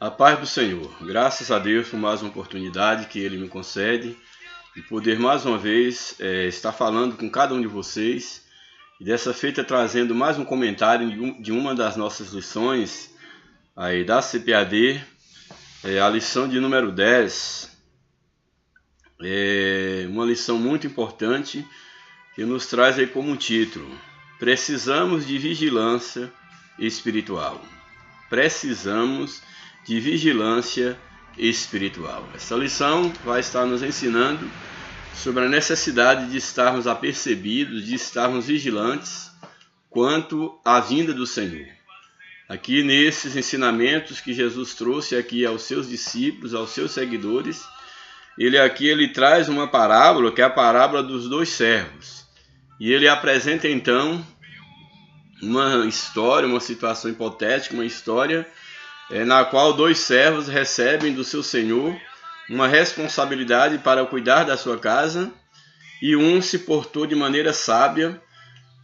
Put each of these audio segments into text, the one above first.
A paz do Senhor, graças a Deus por mais uma oportunidade que Ele me concede de poder mais uma vez estar falando com cada um de vocês e dessa feita trazendo mais um comentário de uma das nossas lições aí da CPAD, a lição de número 10, uma lição muito importante que nos traz aí como título: Precisamos de vigilância espiritual. Precisamos de vigilância espiritual. Essa lição vai estar nos ensinando sobre a necessidade de estarmos apercebidos, de estarmos vigilantes quanto à vinda do Senhor. Aqui nesses ensinamentos que Jesus trouxe aqui aos seus discípulos, aos seus seguidores, ele traz uma parábola, que é a parábola dos dois servos. E ele apresenta então uma história, uma situação hipotética, uma história na qual dois servos recebem do seu senhor uma responsabilidade para cuidar da sua casa, e um se portou de maneira sábia,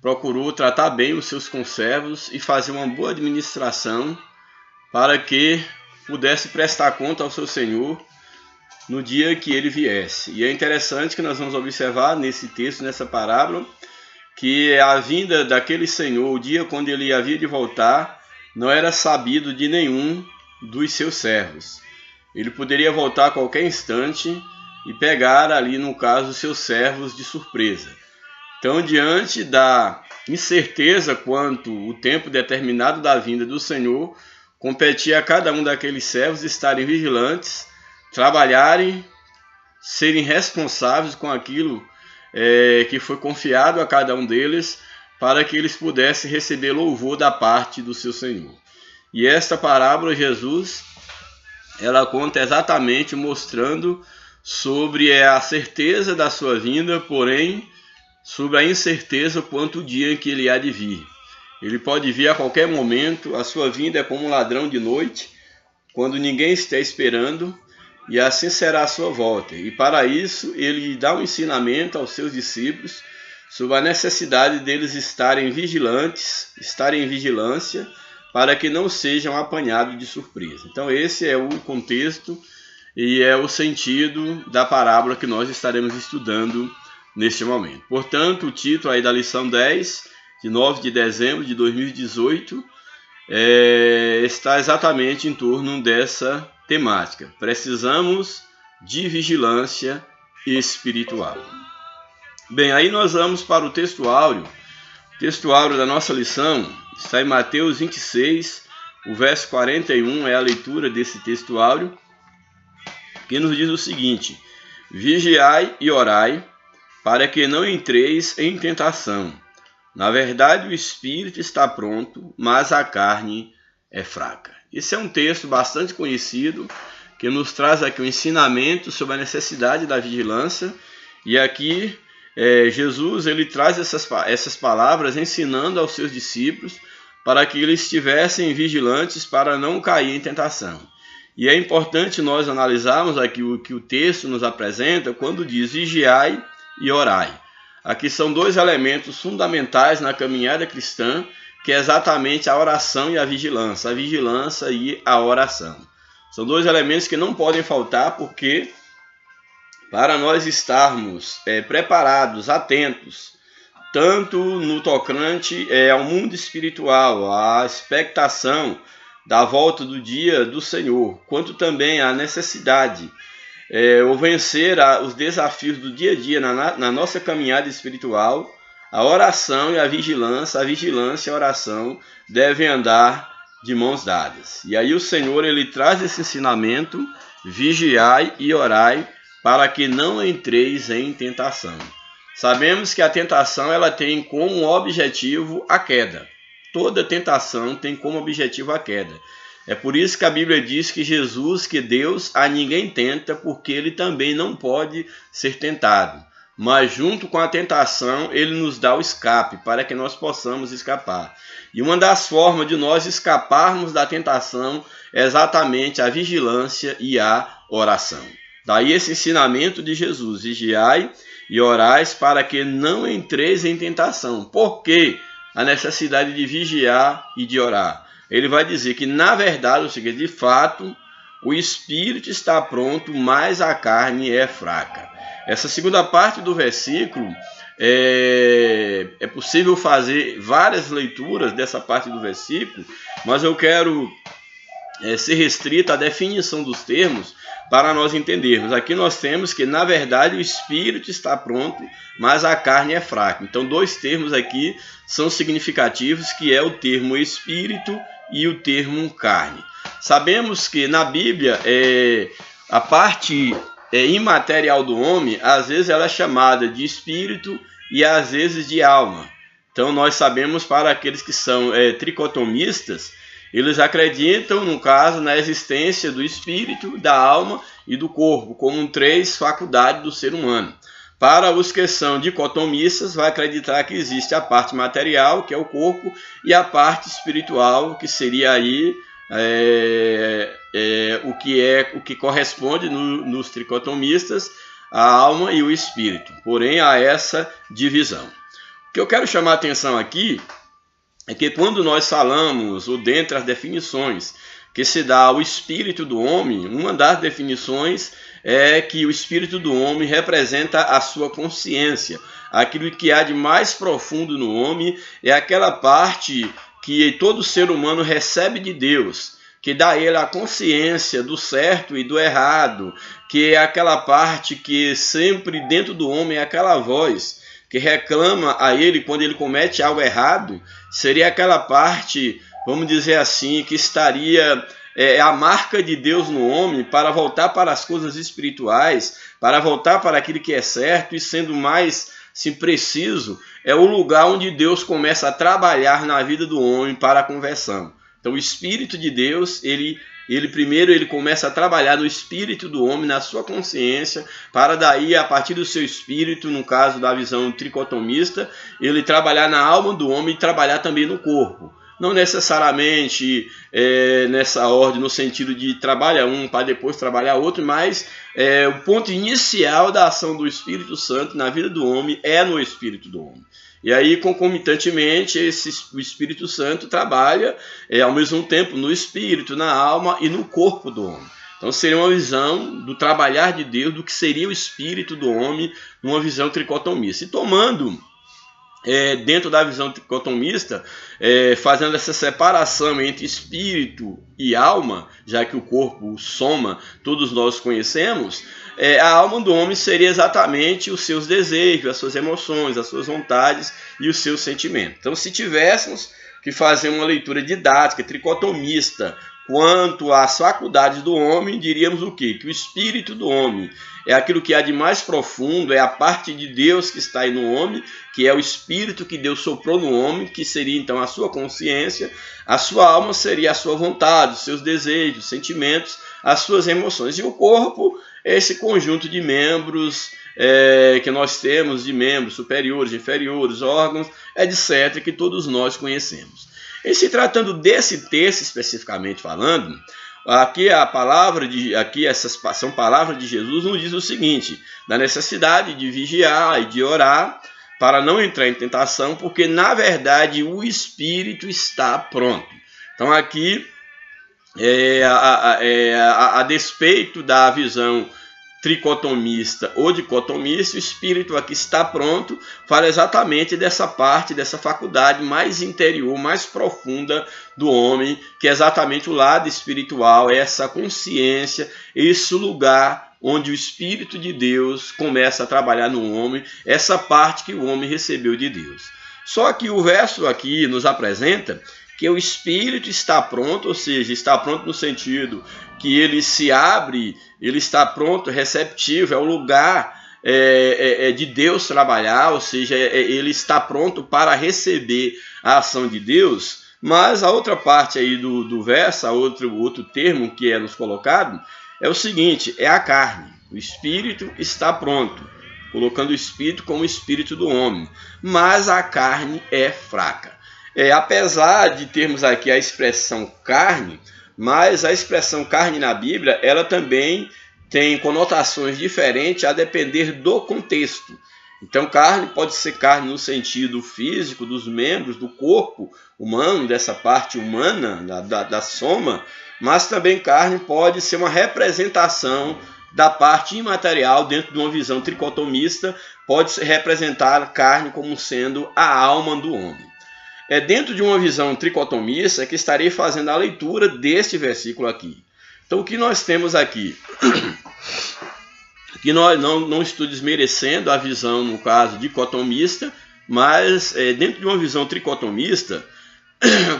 procurou tratar bem os seus conservos e fazer uma boa administração para que pudesse prestar conta ao seu senhor no dia que ele viesse. E é interessante que nós vamos observar nesse texto, nessa parábola, que a vinda daquele senhor, o dia quando ele havia de voltar, não era sabido de nenhum dos seus servos. Ele poderia voltar a qualquer instante e pegar ali, no caso, os seus servos de surpresa. Então, diante da incerteza quanto o tempo determinado da vinda do Senhor, competia a cada um daqueles servos estarem vigilantes, trabalharem, serem responsáveis com aquilo que foi confiado a cada um deles, para que eles pudessem receber louvor da parte do seu Senhor. E esta parábola, Jesus, ela conta exatamente mostrando sobre a certeza da sua vinda, porém, sobre a incerteza quanto o dia em que ele há de vir. Ele pode vir a qualquer momento, a sua vinda é como um ladrão de noite, quando ninguém está esperando, e assim será a sua volta. E para isso, ele dá um ensinamento aos seus discípulos sobre a necessidade deles estarem vigilantes, estarem em vigilância, para que não sejam apanhados de surpresa. Então esse é o contexto e é o sentido da parábola que nós estaremos estudando neste momento. Portanto, o título aí da lição 10, de 9 de dezembro de 2018, está exatamente em torno dessa temática. Precisamos de vigilância espiritual. Bem, aí nós vamos para o texto áureo. O texto áureo da nossa lição está em Mateus 26, o verso 41, é a leitura desse texto áureo, que nos diz o seguinte: Vigiai e orai, para que não entreis em tentação. Na verdade, o espírito está pronto, mas a carne é fraca. Esse é um texto bastante conhecido, que nos traz aqui um ensinamento sobre a necessidade da vigilância, e aqui Jesus ele traz essas palavras ensinando aos seus discípulos para que eles estivessem vigilantes para não cair em tentação. E é importante nós analisarmos aqui o que o texto nos apresenta quando diz vigiai e orai. Aqui são dois elementos fundamentais na caminhada cristã, que é exatamente a oração e a vigilância e a oração. São dois elementos que não podem faltar, porque para nós estarmos preparados, atentos, tanto no tocante ao mundo espiritual, à expectação da volta do dia do Senhor, quanto também à necessidade ou vencer os desafios do dia a dia na nossa caminhada espiritual, a oração e a vigilância e a oração devem andar de mãos dadas. E aí o Senhor ele traz esse ensinamento: vigiai e orai, para que não entreis em tentação. Sabemos que a tentação ela tem como objetivo a queda. Toda tentação tem como objetivo a queda. É por isso que a Bíblia diz que Deus a ninguém tenta, porque ele também não pode ser tentado. Mas junto com a tentação, ele nos dá o escape, para que nós possamos escapar. E uma das formas de nós escaparmos da tentação é exatamente a vigilância e a oração. Daí esse ensinamento de Jesus: vigiai e orais para que não entreis em tentação. Por que a necessidade de vigiar e de orar? Ele vai dizer que, na verdade, ou seja, de fato, o espírito está pronto, mas a carne é fraca. Essa segunda parte do versículo, é possível fazer várias leituras dessa parte do versículo, mas eu quero ser restrito à definição dos termos para nós entendermos. Aqui nós temos que, na verdade, o espírito está pronto, mas a carne é fraca. Então, dois termos aqui são significativos, que é o termo espírito e o termo carne. Sabemos que na Bíblia, a parte imaterial do homem, às vezes ela é chamada de espírito e às vezes de alma. Então, nós sabemos, para aqueles que são tricotomistas, eles acreditam, no caso, na existência do espírito, da alma e do corpo, como três faculdades do ser humano. Para os que são dicotomistas, vai acreditar que existe a parte material, que é o corpo, e a parte espiritual, que seria aí o que corresponde nos tricotomistas, a alma e o espírito. Porém, há essa divisão. O que eu quero chamar a atenção aqui é que quando nós falamos, ou dentre as definições que se dá ao espírito do homem, uma das definições é que o espírito do homem representa a sua consciência. Aquilo que há de mais profundo no homem é aquela parte que todo ser humano recebe de Deus, que dá a ele a consciência do certo e do errado, que é aquela parte que sempre dentro do homem é aquela voz que reclama a ele quando ele comete algo errado. Seria aquela parte, vamos dizer assim, que estaria a marca de Deus no homem para voltar para as coisas espirituais, para voltar para aquilo que é certo, e sendo mais preciso, é o lugar onde Deus começa a trabalhar na vida do homem para a conversão. Então o Espírito de Deus, ele primeiro começa a trabalhar no espírito do homem, na sua consciência, para daí, a partir do seu espírito, no caso da visão tricotomista, ele trabalhar na alma do homem e trabalhar também no corpo. Não necessariamente nessa ordem, no sentido de trabalhar um para depois trabalhar outro, mas o ponto inicial da ação do Espírito Santo na vida do homem é no espírito do homem. E aí, concomitantemente, o Espírito Santo trabalha ao mesmo tempo no espírito, na alma e no corpo do homem. Então, seria uma visão do trabalhar de Deus, do que seria o espírito do homem, numa visão tricotomista. E tomando, dentro da visão tricotomista, fazendo essa separação entre espírito e alma, já que o corpo soma, todos nós conhecemos, a alma do homem seria exatamente os seus desejos, as suas emoções, as suas vontades e os seus sentimentos. Então, se tivéssemos que fazer uma leitura didática, tricotomista, quanto às faculdades do homem, diríamos o quê? Que o espírito do homem é aquilo que há de mais profundo, é a parte de Deus que está aí no homem, que é o espírito que Deus soprou no homem, que seria então a sua consciência. A sua alma seria a sua vontade, os seus desejos, sentimentos, as suas emoções. E o corpo é esse conjunto de membros que nós temos, de membros superiores, inferiores, órgãos, etc., que todos nós conhecemos. Em se tratando desse texto especificamente falando, aqui essas são palavras de Jesus, nos diz o seguinte: da necessidade de vigiar e de orar para não entrar em tentação, porque na verdade o espírito está pronto. Então aqui, a despeito da visão tricotomista ou dicotomista, o espírito aqui está pronto, fala exatamente dessa parte, dessa faculdade mais interior, mais profunda do homem, que é exatamente o lado espiritual, essa consciência, esse lugar onde o Espírito de Deus começa a trabalhar no homem, essa parte que o homem recebeu de Deus. Só que o verso aqui nos apresenta que o espírito está pronto, ou seja, está pronto no sentido que ele se abre, ele está pronto, receptivo, é o lugar de Deus trabalhar, ou seja, ele está pronto para receber a ação de Deus. Mas a outra parte aí do verso, outro termo que é nos colocado, é o seguinte: é a carne. O espírito está pronto, colocando o espírito como o espírito do homem, mas a carne é fraca. Apesar de termos aqui a expressão carne, mas a expressão carne na Bíblia, ela também tem conotações diferentes a depender do contexto. Então, carne pode ser carne no sentido físico dos membros do corpo humano, dessa parte humana, da soma, mas também carne pode ser uma representação da parte imaterial dentro de uma visão tricotomista, pode se representar a carne como sendo a alma do homem. É dentro de uma visão tricotomista que estarei fazendo a leitura deste versículo aqui. Então, o que nós temos aqui? Que nós não estou desmerecendo a visão, no caso, dicotomista, mas dentro de uma visão tricotomista,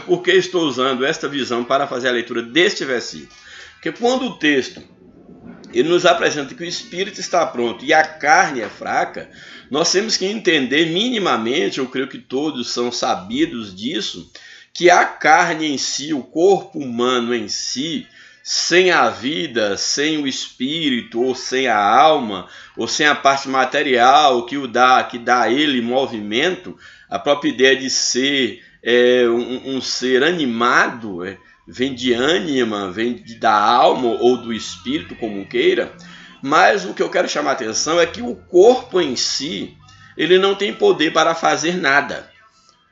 por que estou usando esta visão para fazer a leitura deste versículo? Porque quando o texto ele nos apresenta que o espírito está pronto e a carne é fraca, nós temos que entender minimamente, eu creio que todos são sabidos disso, que a carne em si, o corpo humano em si, sem a vida, sem o espírito, ou sem a alma, ou sem a parte material que dá a ele movimento, a própria ideia de ser um ser animado, vem de ânima, vem da alma ou do espírito, como queira, mas o que eu quero chamar a atenção é que o corpo em si, ele não tem poder para fazer nada.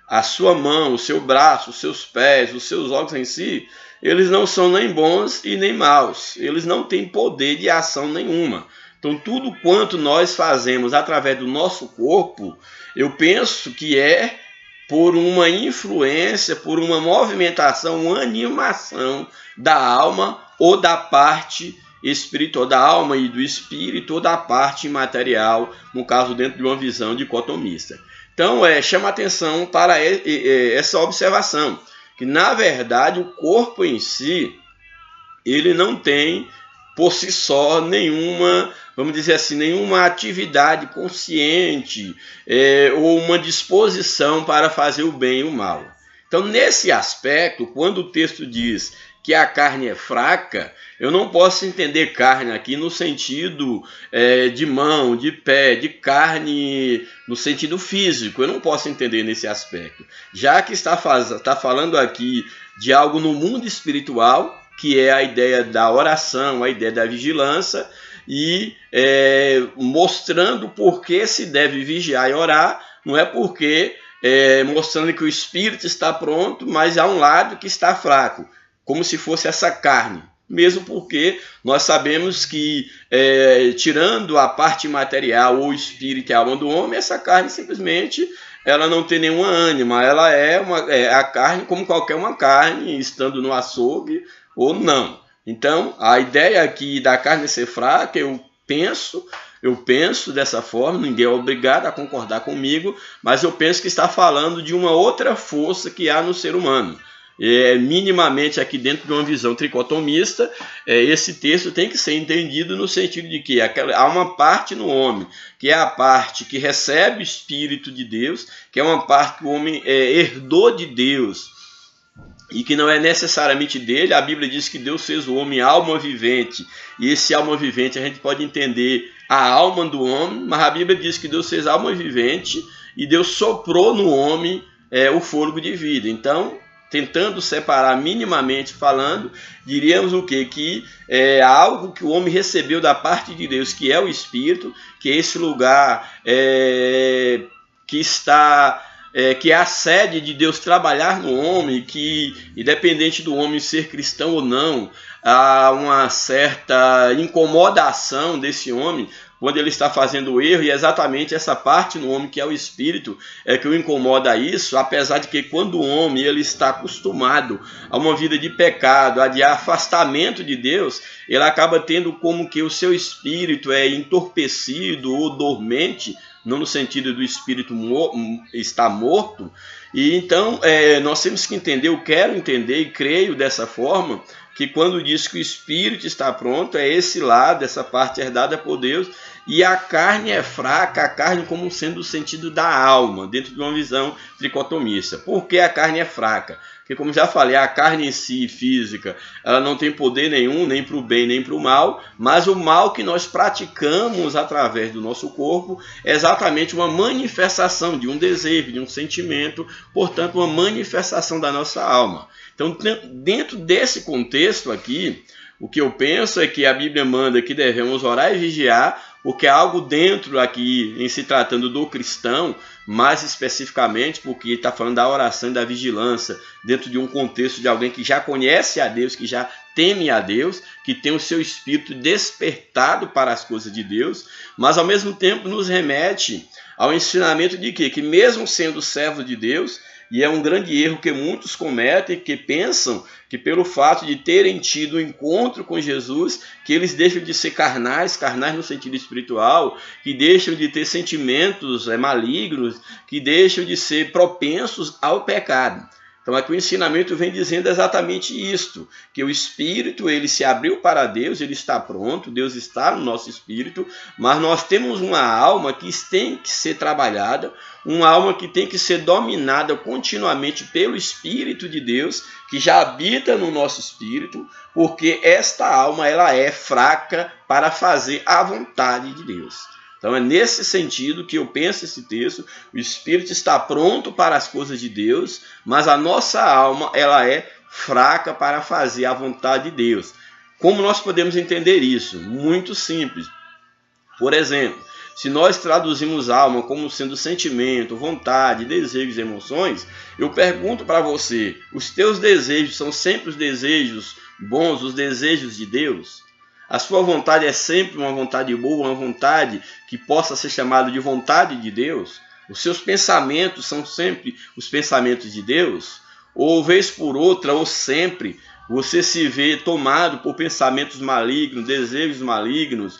A sua mão, o seu braço, os seus pés, os seus órgãos em si, eles não são nem bons e nem maus. Eles não têm poder de ação nenhuma. Então, tudo quanto nós fazemos através do nosso corpo, eu penso que é por uma influência, por uma movimentação, uma animação da alma ou da parte espiritual, da alma e do espírito, ou da parte imaterial, no caso dentro de uma visão dicotomista. Então, chama atenção para essa observação, que na verdade o corpo em si, ele não tem por si só nenhuma, vamos dizer assim, nenhuma atividade consciente ou uma disposição para fazer o bem e o mal. Então, nesse aspecto, quando o texto diz que a carne é fraca, eu não posso entender carne aqui no sentido de mão, de pé, de carne no sentido físico. Eu não posso entender nesse aspecto. Já que está falando aqui de algo no mundo espiritual, que é a ideia da oração, a ideia da vigilância, e mostrando por que se deve vigiar e orar, não é porque mostrando que o espírito está pronto, mas há um lado que está fraco, como se fosse essa carne. Mesmo porque nós sabemos que, tirando a parte material, ou o espírito e a alma do homem, essa carne simplesmente ela não tem nenhuma ânima, ela é a carne como qualquer uma carne, estando no açougue ou não. Então, a ideia aqui da carne ser fraca, eu penso dessa forma, ninguém é obrigado a concordar comigo, mas eu penso que está falando de uma outra força que há no ser humano. Minimamente aqui dentro de uma visão tricotomista, esse texto tem que ser entendido no sentido de que há uma parte no homem, que é a parte que recebe o Espírito de Deus, que é uma parte que o homem herdou de Deus, e que não é necessariamente dele. A Bíblia diz que Deus fez o homem alma vivente, e esse alma vivente a gente pode entender a alma do homem, mas a Bíblia diz que Deus fez alma vivente e Deus soprou no homem o fôlego de vida. Então, tentando separar minimamente falando, diríamos o quê? Que é algo que o homem recebeu da parte de Deus, que é o Espírito, que é esse lugar que é a sede de Deus trabalhar no homem, que independente do homem ser cristão ou não, há uma certa incomodação desse homem quando ele está fazendo o erro, e é exatamente essa parte no homem que é o espírito que o incomoda isso, apesar de que quando o homem ele está acostumado a uma vida de pecado, de afastamento de Deus, ele acaba tendo como que o seu espírito é entorpecido ou dormente, não no sentido do espírito estar morto. E então nós temos que entender, eu quero entender e creio dessa forma, que quando diz que o espírito está pronto, é esse lado, essa parte herdada por Deus, e a carne é fraca, a carne como sendo o sentido da alma, dentro de uma visão tricotomista. Por que a carne é fraca? Porque, como já falei, a carne em si, física, ela não tem poder nenhum, nem para o bem, nem para o mal, mas o mal que nós praticamos através do nosso corpo é exatamente uma manifestação de um desejo, de um sentimento, portanto, uma manifestação da nossa alma. Então, dentro desse contexto aqui, o que eu penso é que a Bíblia manda que devemos orar e vigiar, porque há algo dentro aqui, em se tratando do cristão, mais especificamente, porque está falando da oração e da vigilância, dentro de um contexto de alguém que já conhece a Deus, que já teme a Deus, que tem o seu espírito despertado para as coisas de Deus, mas ao mesmo tempo nos remete ao ensinamento de quê? Que mesmo sendo servo de Deus, e é um grande erro que muitos cometem, que pensam que pelo fato de terem tido um encontro com Jesus, que eles deixam de ser carnais no sentido espiritual, que deixam de ter sentimentos malignos, que deixam de ser propensos ao pecado. Então aqui o ensinamento vem dizendo exatamente isto, que o Espírito ele se abriu para Deus, ele está pronto, Deus está no nosso Espírito, mas nós temos uma alma que tem que ser trabalhada, uma alma que tem que ser dominada continuamente pelo Espírito de Deus, que já habita no nosso Espírito, porque esta alma ela é fraca para fazer a vontade de Deus. Então é nesse sentido que eu penso esse texto, o Espírito está pronto para as coisas de Deus, mas a nossa alma ela é fraca para fazer a vontade de Deus. Como nós podemos entender isso? Muito simples. Por exemplo, se nós traduzimos alma como sendo sentimento, vontade, desejos, emoções, eu pergunto para você, os teus desejos são sempre os desejos bons, os desejos de Deus? A sua vontade é sempre uma vontade boa, uma vontade que possa ser chamada de vontade de Deus? Os seus pensamentos são sempre os pensamentos de Deus? Ou vez por outra, ou sempre, você se vê tomado por pensamentos malignos, desejos malignos,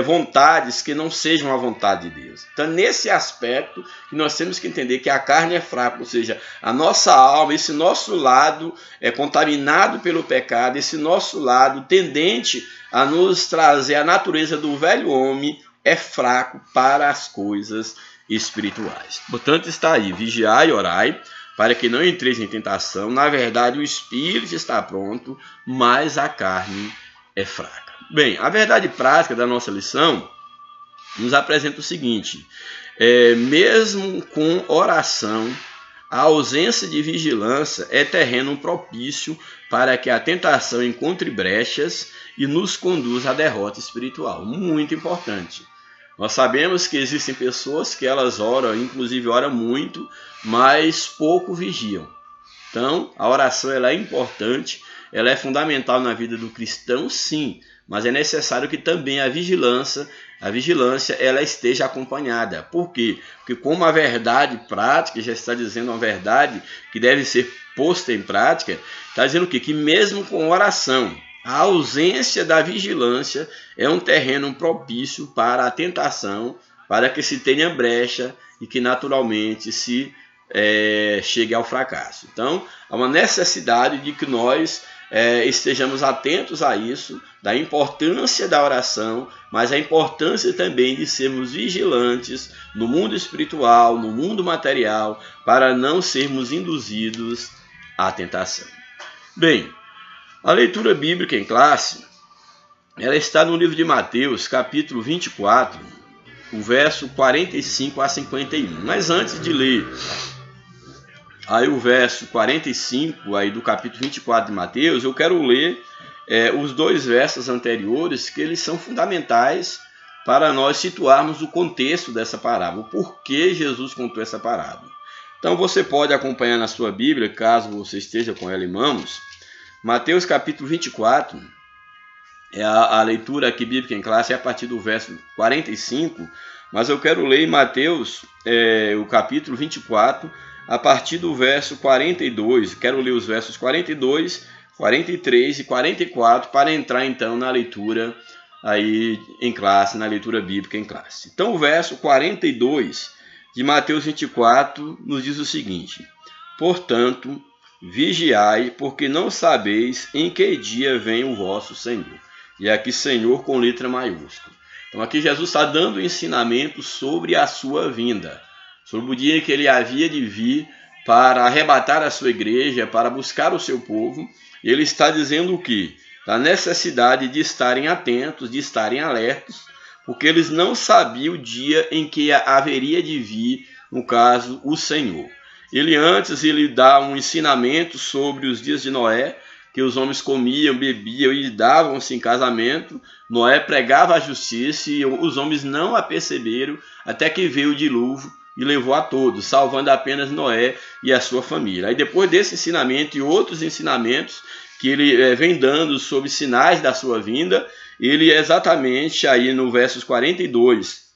vontades que não sejam a vontade de Deus? Então, nesse aspecto, nós temos que entender que a carne é fraca, ou seja, a nossa alma, esse nosso lado é contaminado pelo pecado, esse nosso lado tendente a nos trazer a natureza do velho homem é fraco para as coisas espirituais. Portanto, está aí, vigiai e orai, para que não entreis em tentação. Na verdade, o espírito está pronto, mas a carne é fraca. Bem, a verdade prática da nossa lição nos apresenta o seguinte: mesmo com oração, a ausência de vigilância é terreno propício para que a tentação encontre brechas e nos conduza à derrota espiritual. Muito importante. Nós sabemos que existem pessoas que elas oram, inclusive oram muito, mas pouco vigiam. Então, a oração ela é importante, ela é fundamental na vida do cristão, sim, mas é necessário que também a vigilância ela esteja acompanhada. Por quê? Porque como a verdade prática já está dizendo uma verdade que deve ser posta em prática, está dizendo o quê? Que mesmo com oração, a ausência da vigilância é um terreno propício para a tentação, para que se tenha brecha e que naturalmente se chegue ao fracasso. Então, há uma necessidade de que nós estejamos atentos a isso, da importância da oração, mas a importância também de sermos vigilantes no mundo espiritual, no mundo material, para não sermos induzidos à tentação. Bem, a leitura bíblica em classe, ela está no livro de Mateus, capítulo 24, o verso 45 a 51. Mas antes de ler aí o verso 45 aí do capítulo 24 de Mateus, eu quero ler os dois versos anteriores, que eles são fundamentais para nós situarmos o contexto dessa parábola, o porquê Jesus contou essa parábola. Então você pode acompanhar na sua Bíblia, caso você esteja com ela em mãos. Mateus capítulo 24, a leitura aqui bíblica em classe é a partir do verso 45, mas eu quero ler em Mateus o capítulo 24, a partir do verso 42, quero ler os versos 42, 43 e 44 para entrar então na leitura aí em classe, na leitura bíblica em classe. Então o verso 42 de Mateus 24 nos diz o seguinte: portanto, vigiai, porque não sabeis em que dia vem o vosso Senhor. E aqui Senhor com letra maiúscula. Então aqui Jesus está dando ensinamento sobre a sua vinda, sobre o dia que ele havia de vir para arrebatar a sua igreja, para buscar o seu povo. E ele está dizendo o quê? Da necessidade de estarem atentos, de estarem alertos, porque eles não sabiam o dia em que haveria de vir, no caso, o Senhor. Ele dá um ensinamento sobre os dias de Noé, que os homens comiam, bebiam e davam-se em casamento. Noé pregava a justiça e os homens não a perceberam até que veio o dilúvio e levou a todos, salvando apenas Noé e a sua família. Aí depois desse ensinamento e outros ensinamentos que ele vem dando sobre sinais da sua vinda, ele exatamente aí no versos 42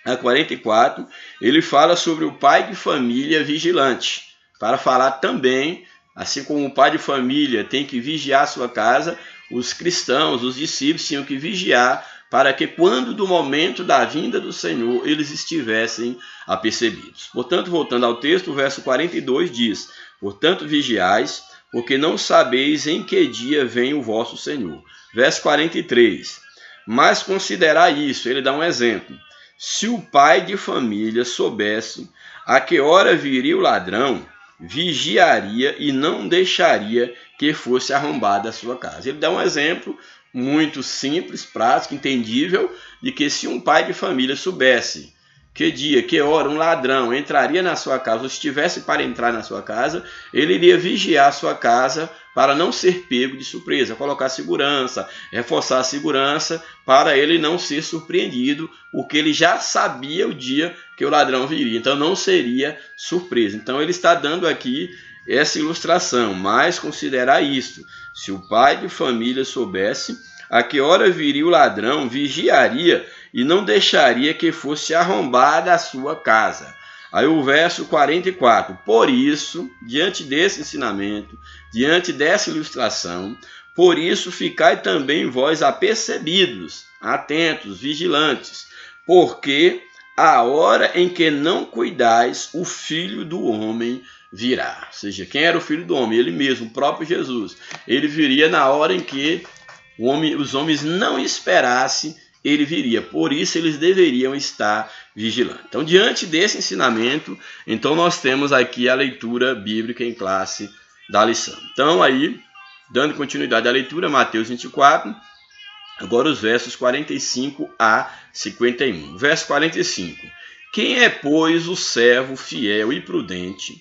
a 44, ele fala sobre o pai de família vigilante, para falar também, assim como o pai de família tem que vigiar a sua casa, os cristãos, os discípulos tinham que vigiar para que quando do momento da vinda do Senhor eles estivessem apercebidos. Portanto, voltando ao texto, o verso 42 diz: portanto, vigiais, porque não sabeis em que dia vem o vosso Senhor. Verso 43, mas considerai isso, ele dá um exemplo. Se o pai de família soubesse a que hora viria o ladrão, vigiaria e não deixaria que fosse arrombada a sua casa. Ele dá um exemplo muito simples, prático, entendível, de que se um pai de família soubesse que dia, que hora um ladrão entraria na sua casa, ou estivesse para entrar na sua casa, ele iria vigiar a sua casa para não ser pego de surpresa, colocar segurança, reforçar a segurança para ele não ser surpreendido, porque ele já sabia o dia que o ladrão viria, então não seria surpresa. Então ele está dando aqui essa ilustração, mas considerar isto: se o pai de família soubesse a que hora viria o ladrão, vigiaria e não deixaria que fosse arrombada a sua casa. Aí o verso 44, por isso, diante desse ensinamento, diante dessa ilustração, por isso ficai também vós apercebidos, atentos, vigilantes, porque a hora em que não cuidais, o Filho do Homem virá. Ou seja, quem era o Filho do Homem? Ele mesmo, o próprio Jesus. Ele viria na hora em que os homens não esperassem, ele viria. Por isso eles deveriam estar vigilantes. Então, diante desse ensinamento, então nós temos aqui a leitura bíblica em classe da lição. Então, aí, dando continuidade à leitura, Mateus 24, agora os versos 45 a 51. Verso 45. Quem é, pois, o servo fiel e prudente,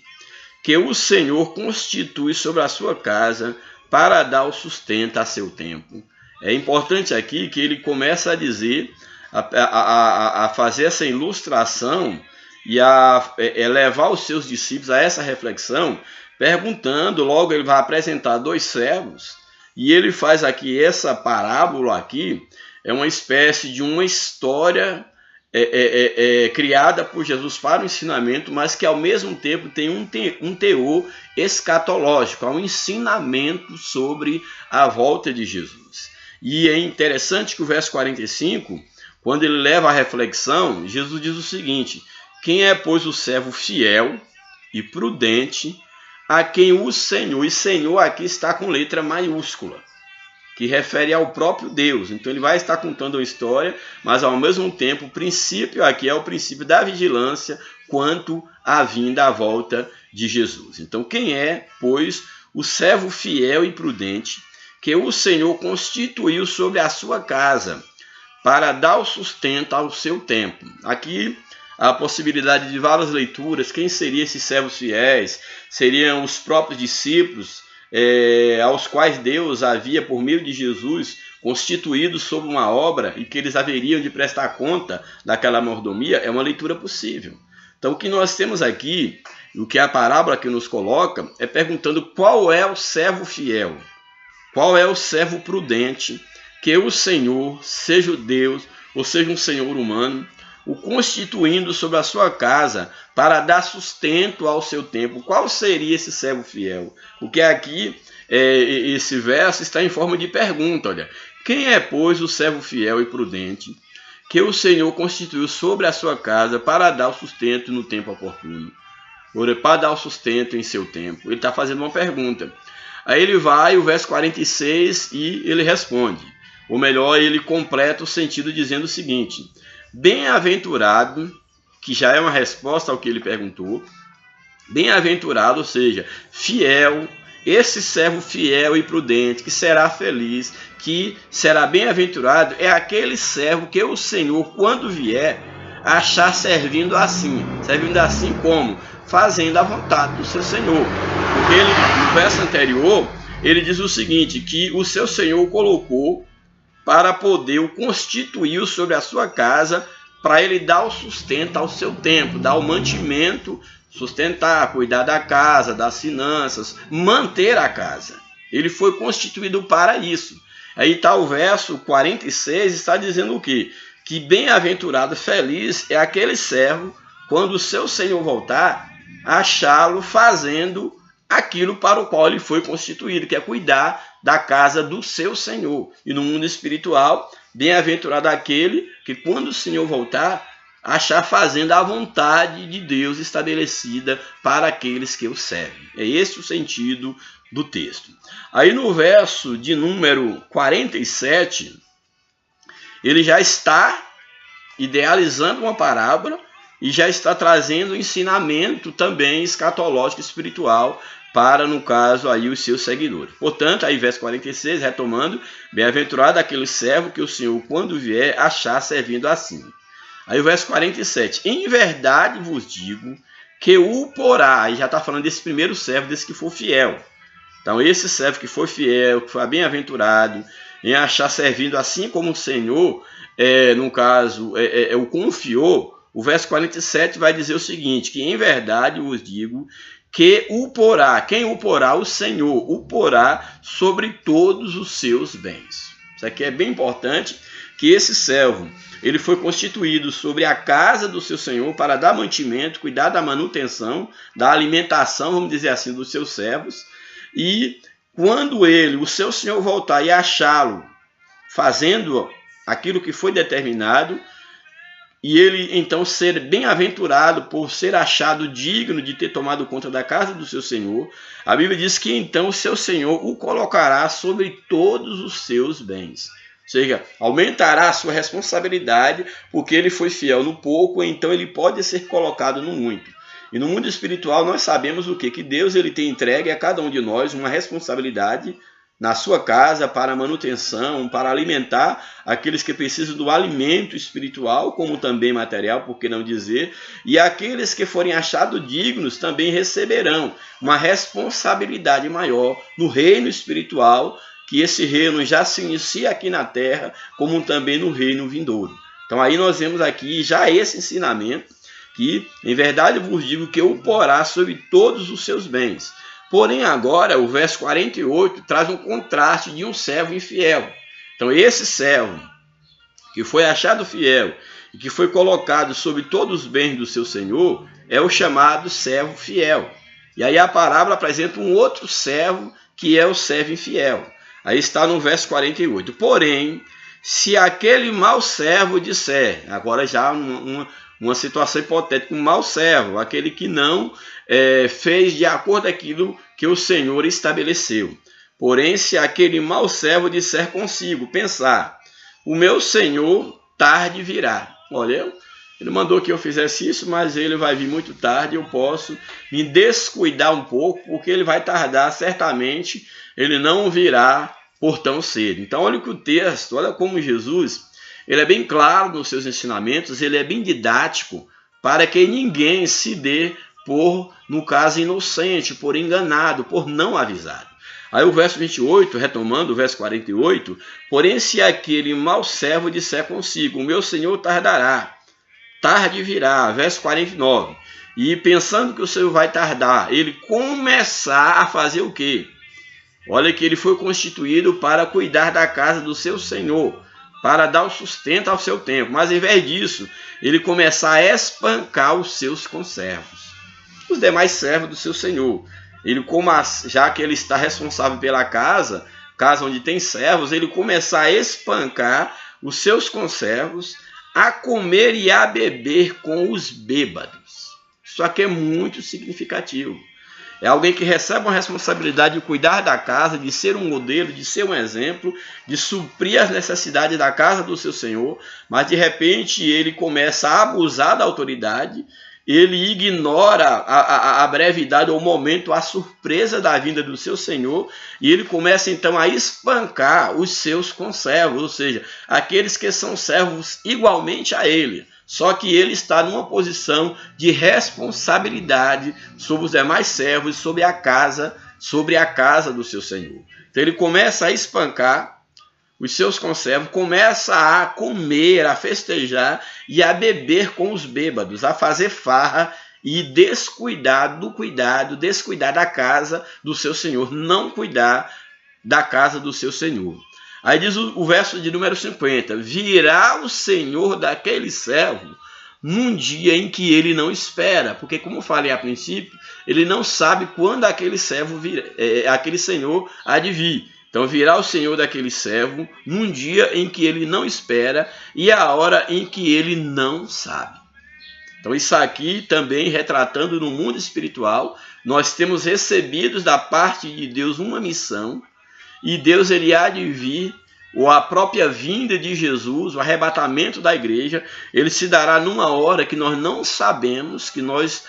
que o Senhor constitui sobre a sua casa para dar o sustento a seu tempo? É importante aqui que ele começa a dizer, a fazer essa ilustração e a levar os seus discípulos a essa reflexão, perguntando, logo ele vai apresentar dois servos, e ele faz aqui essa parábola aqui, é uma espécie de uma história criada por Jesus para o ensinamento, mas que ao mesmo tempo tem um teor escatológico, um ensinamento sobre a volta de Jesus. E é interessante que o verso 45, quando ele leva a reflexão, Jesus diz o seguinte: quem é, pois, o servo fiel e prudente, a quem o Senhor, e Senhor aqui está com letra maiúscula, que refere ao próprio Deus. Então ele vai estar contando a história, mas ao mesmo tempo o princípio aqui é o princípio da vigilância quanto à vinda, à volta de Jesus. Então quem é, pois, o servo fiel e prudente, que o Senhor constituiu sobre a sua casa, para dar o sustento ao seu tempo. Aqui a possibilidade de várias leituras. Quem seriam esses servos fiéis? Seriam os próprios discípulos, aos quais Deus havia, por meio de Jesus, constituído sobre uma obra e que eles haveriam de prestar conta daquela mordomia. É uma leitura possível. Então o que nós temos aqui, o que a parábola que nos coloca, é perguntando qual é o servo fiel, qual é o servo prudente, que o Senhor, seja o Deus ou seja um Senhor humano, o constituindo sobre a sua casa para dar sustento ao seu tempo. Qual seria esse servo fiel? Porque aqui, esse verso está em forma de pergunta. Olha, quem é, pois, o servo fiel e prudente, que o Senhor constituiu sobre a sua casa para dar o sustento no tempo oportuno? Para dar o sustento em seu tempo. Ele está fazendo uma pergunta. Aí ele vai, o verso 46, e ele responde. Ou melhor, ele completa o sentido dizendo o seguinte: bem-aventurado, que já é uma resposta ao que ele perguntou, bem-aventurado, ou seja, fiel, esse servo fiel e prudente, que será feliz, que será bem-aventurado, é aquele servo que o Senhor, quando vier, achar servindo assim como? fazendo a vontade do seu Senhor. Porque ele, no verso anterior, ele diz o seguinte, que o seu Senhor o colocou para poder o constituir sobre a sua casa, para ele dar o sustento ao seu tempo, dar o mantimento, sustentar, cuidar da casa, das finanças, manter a casa. Ele foi constituído para isso. Aí está o verso 46, está dizendo o quê? Que bem-aventurado, feliz é aquele servo, quando o seu Senhor voltar, achá-lo fazendo aquilo para o qual ele foi constituído, que é cuidar da casa do seu Senhor. E no mundo espiritual, bem-aventurado aquele que, quando o Senhor voltar, achar fazendo a vontade de Deus estabelecida para aqueles que o servem. É esse o sentido do texto. Aí no verso de número 47, ele já está idealizando uma parábola e já está trazendo um ensinamento também escatológico espiritual para, no caso, aí os seus seguidores. Portanto, aí verso 46, retomando, bem-aventurado aquele servo que o Senhor, quando vier, achar servindo assim. Aí o verso 47, em verdade vos digo que o porá, aí já está falando desse primeiro servo, desse que for fiel. Então, esse servo que foi fiel, que foi bem-aventurado, em achar servindo assim como o Senhor, no caso, o confiou, o verso 47 vai dizer o seguinte, que em verdade vos digo que o porá, quem o porá? O Senhor o porá sobre todos os seus bens. Isso aqui é bem importante, que esse servo, ele foi constituído sobre a casa do seu Senhor para dar mantimento, cuidar da manutenção, da alimentação, vamos dizer assim, dos seus servos. E quando ele, o seu Senhor, voltar e achá-lo fazendo aquilo que foi determinado, e ele então ser bem-aventurado por ser achado digno de ter tomado conta da casa do seu Senhor, a Bíblia diz que então o seu Senhor o colocará sobre todos os seus bens. Ou seja, aumentará a sua responsabilidade, porque ele foi fiel no pouco, então ele pode ser colocado no muito. E no mundo espiritual nós sabemos o quê? Que Deus ele tem entregue a cada um de nós uma responsabilidade na sua casa para a manutenção, para alimentar aqueles que precisam do alimento espiritual, como também material, por que não dizer, e aqueles que forem achados dignos também receberão uma responsabilidade maior no reino espiritual, que esse reino já se inicia aqui na terra, como também no reino vindouro. Então aí nós vemos aqui já esse ensinamento, que em verdade vos digo que o porá sobre todos os seus bens. Porém agora o verso 48 traz um contraste de um servo infiel. Então esse servo que foi achado fiel e que foi colocado sobre todos os bens do seu Senhor é o chamado servo fiel. E aí a parábola apresenta um outro servo que é o servo infiel. Aí está no verso 48. Porém, se aquele mau servo disser, agora já uma situação hipotética, um mau servo, aquele que não fez de acordo com aquilo que o Senhor estabeleceu. Porém, se aquele mau servo disser consigo, pensar, o meu Senhor tarde virá. Olha, ele mandou que eu fizesse isso, mas ele vai vir muito tarde, eu posso me descuidar um pouco, porque ele vai tardar, certamente, ele não virá por tão cedo. Então, olha que o texto, olha como Jesus, ele é bem claro nos seus ensinamentos, ele é bem didático, para que ninguém se dê por, no caso, inocente, por enganado, por não avisado. Aí o verso 28, retomando o verso 48, porém se aquele mau servo disser consigo, o meu Senhor tardará, tarde virá, verso 49, e pensando que o Senhor vai tardar, ele começar a fazer o quê? Olha que ele foi constituído para cuidar da casa do seu Senhor, para dar o sustento ao seu tempo, mas em vez disso, ele começar a espancar os seus conservos, os demais servos do seu Senhor. Ele, já que ele está responsável pela casa onde tem servos, ele começar a espancar os seus conservos, a comer e a beber com os bêbados. Isso aqui é muito significativo. É alguém que recebe uma responsabilidade de cuidar da casa, de ser um modelo, de ser um exemplo, de suprir as necessidades da casa do seu Senhor, mas de repente ele começa a abusar da autoridade, ele ignora a brevidade, ou o momento, a surpresa da vinda do seu Senhor, e ele começa então a espancar os seus conservos, ou seja, aqueles que são servos igualmente a ele. Só que ele está numa posição de responsabilidade sobre os demais servos, sobre a casa do seu senhor. Então ele começa a espancar os seus conservos, começa a comer, a festejar e a beber com os bêbados, a fazer farra e descuidar da casa do seu senhor, não cuidar da casa do seu senhor. Aí diz o verso de número 50, virá o senhor daquele servo num dia em que ele não espera, porque como eu falei a princípio, ele não sabe quando aquele senhor há de vir. Então virá o senhor daquele servo num dia em que ele não espera e a hora em que ele não sabe. Então isso aqui também retratando no mundo espiritual, nós temos recebido da parte de Deus uma missão e Deus ele há de vir, ou a própria vinda de Jesus, o arrebatamento da igreja, ele se dará numa hora que nós não sabemos, que nós,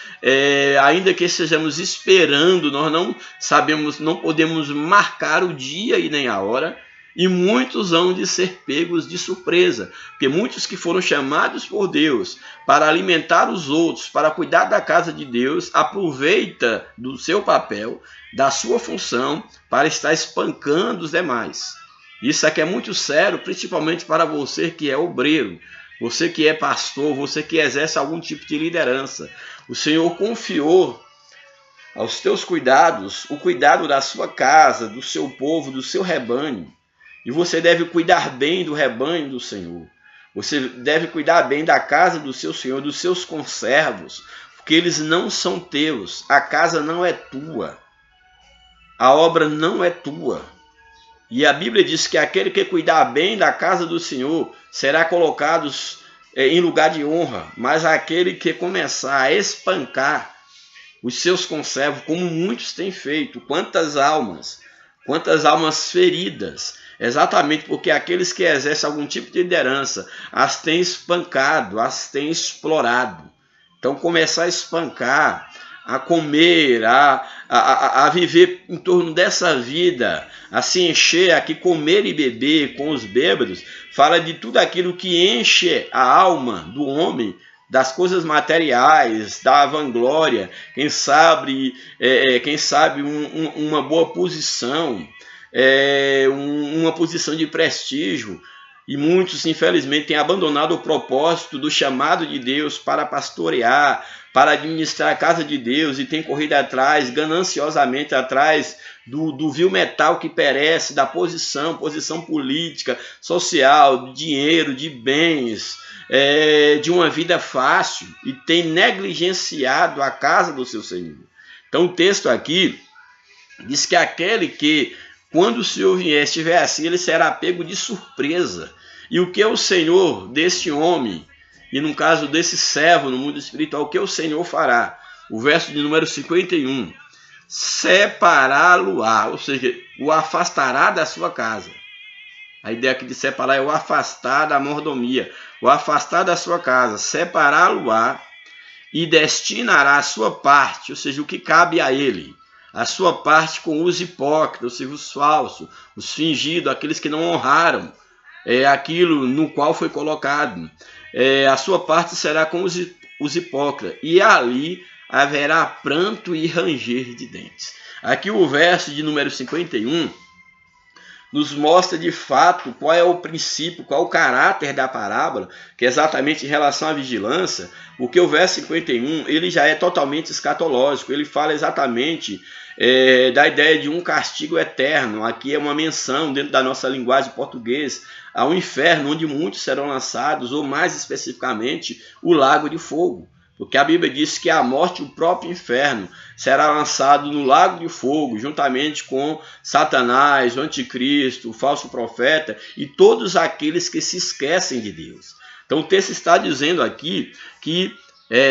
ainda que estejamos esperando, nós não sabemos, não podemos marcar o dia e nem a hora, e muitos hão de ser pegos de surpresa, porque muitos que foram chamados por Deus para alimentar os outros, para cuidar da casa de Deus, aproveita do seu papel, da sua função, para estar espancando os demais. Isso aqui é muito sério, principalmente para você que é obreiro, você que é pastor, você que exerce algum tipo de liderança. O Senhor confiou aos teus cuidados o cuidado da sua casa, do seu povo, do seu rebanho. E você deve cuidar bem do rebanho do Senhor. Você deve cuidar bem da casa do seu Senhor, dos seus conservos, porque eles não são teus. A casa não é tua. A obra não é tua. E a Bíblia diz que aquele que cuidar bem da casa do Senhor será colocado em lugar de honra, mas aquele que começar a espancar os seus conservos, como muitos têm feito, quantas almas feridas, exatamente porque aqueles que exercem algum tipo de liderança as têm espancado, as têm explorado. Então começar a espancar, a comer, a viver em torno dessa vida, a se encher aqui, comer e beber com os bêbados, fala de tudo aquilo que enche a alma do homem, das coisas materiais, da vanglória, quem sabe uma boa posição, uma posição de prestígio. E muitos, infelizmente, têm abandonado o propósito do chamado de Deus para pastorear, para administrar a casa de Deus, e têm corrido atrás, gananciosamente atrás do vil metal que perece, da posição política, social, de dinheiro, de bens, de uma vida fácil, e tem negligenciado a casa do seu Senhor. Então o texto aqui diz que aquele que, quando o Senhor vier, estiver assim, ele será pego de surpresa. E o que é o Senhor deste homem, e no caso desse servo no mundo espiritual, o que o Senhor fará? O verso de número 51, separá-lo-á, ou seja, o afastará da sua casa. A ideia aqui de separar é o afastar da mordomia, o afastar da sua casa, separá-lo-á e destinará a sua parte, ou seja, o que cabe a ele, a sua parte com os hipócritas, ou seja, os falsos, os fingidos, aqueles que não honraram aquilo no qual foi colocado. A sua parte será com os hipócritas, e ali haverá pranto e ranger de dentes. Aqui o verso de número 51 nos mostra de fato qual é o princípio, qual é o caráter da parábola, que é exatamente em relação à vigilância, porque o verso 51 ele já é totalmente escatológico, ele fala exatamente da ideia de um castigo eterno. Aqui é uma menção dentro da nossa linguagem portuguesa ao inferno, onde muitos serão lançados, ou mais especificamente o lago de fogo. Porque a Bíblia diz que a morte, o próprio inferno, será lançado no lago de fogo, juntamente com Satanás, o anticristo, o falso profeta e todos aqueles que se esquecem de Deus. Então o texto está dizendo aqui que,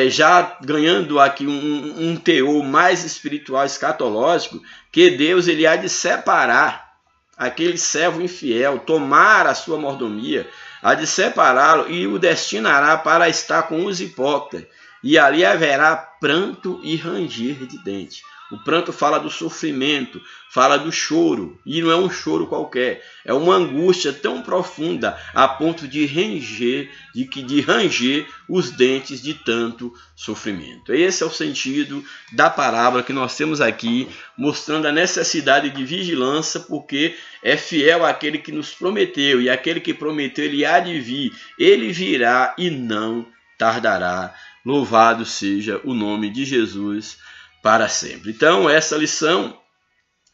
já ganhando aqui um teor mais espiritual, escatológico, que Deus ele há de separar aquele servo infiel, tomar a sua mordomia, há de separá-lo e o destinará para estar com os hipócritas. E ali haverá pranto e ranger de dente. O pranto fala do sofrimento, fala do choro, e não é um choro qualquer, é uma angústia tão profunda a ponto de ranger, de ranger os dentes de tanto sofrimento. Esse é o sentido da parábola que nós temos aqui, mostrando a necessidade de vigilância, porque é fiel aquele que nos prometeu, e aquele que prometeu, ele há de vir, ele virá e não tardará. Louvado seja o nome de Jesus para sempre. Então, essa lição,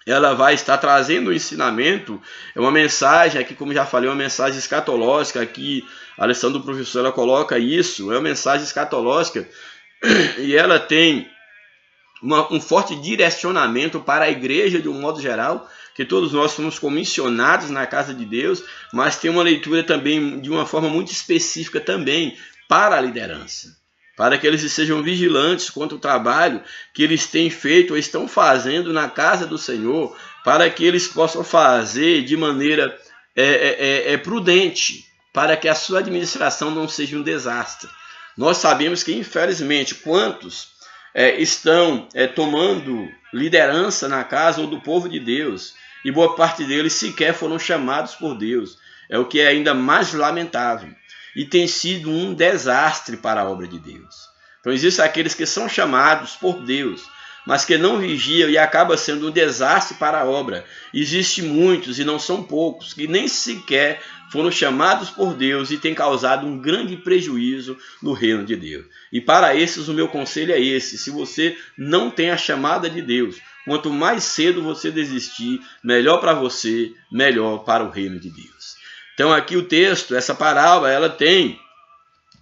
ela vai estar trazendo um ensinamento, é uma mensagem aqui, como já falei, uma mensagem escatológica, aqui a lição do professor, ela coloca isso, é uma mensagem escatológica, e ela tem um forte direcionamento para a igreja de um modo geral, que todos nós somos comissionados na casa de Deus, mas tem uma leitura também de uma forma muito específica também para a liderança, para que eles sejam vigilantes quanto ao trabalho que eles têm feito ou estão fazendo na casa do Senhor, para que eles possam fazer de maneira prudente, para que a sua administração não seja um desastre. Nós sabemos que, infelizmente, quantos estão tomando liderança na casa ou do povo de Deus, e boa parte deles sequer foram chamados por Deus, é o que é ainda mais lamentável. E tem sido um desastre para a obra de Deus. Então existem aqueles que são chamados por Deus, mas que não vigiam e acaba sendo um desastre para a obra. Existem muitos, e não são poucos, que nem sequer foram chamados por Deus e têm causado um grande prejuízo no reino de Deus. E para esses o meu conselho é esse: se você não tem a chamada de Deus, quanto mais cedo você desistir, melhor para você, melhor para o reino de Deus. Então aqui o texto, essa parábola, ela tem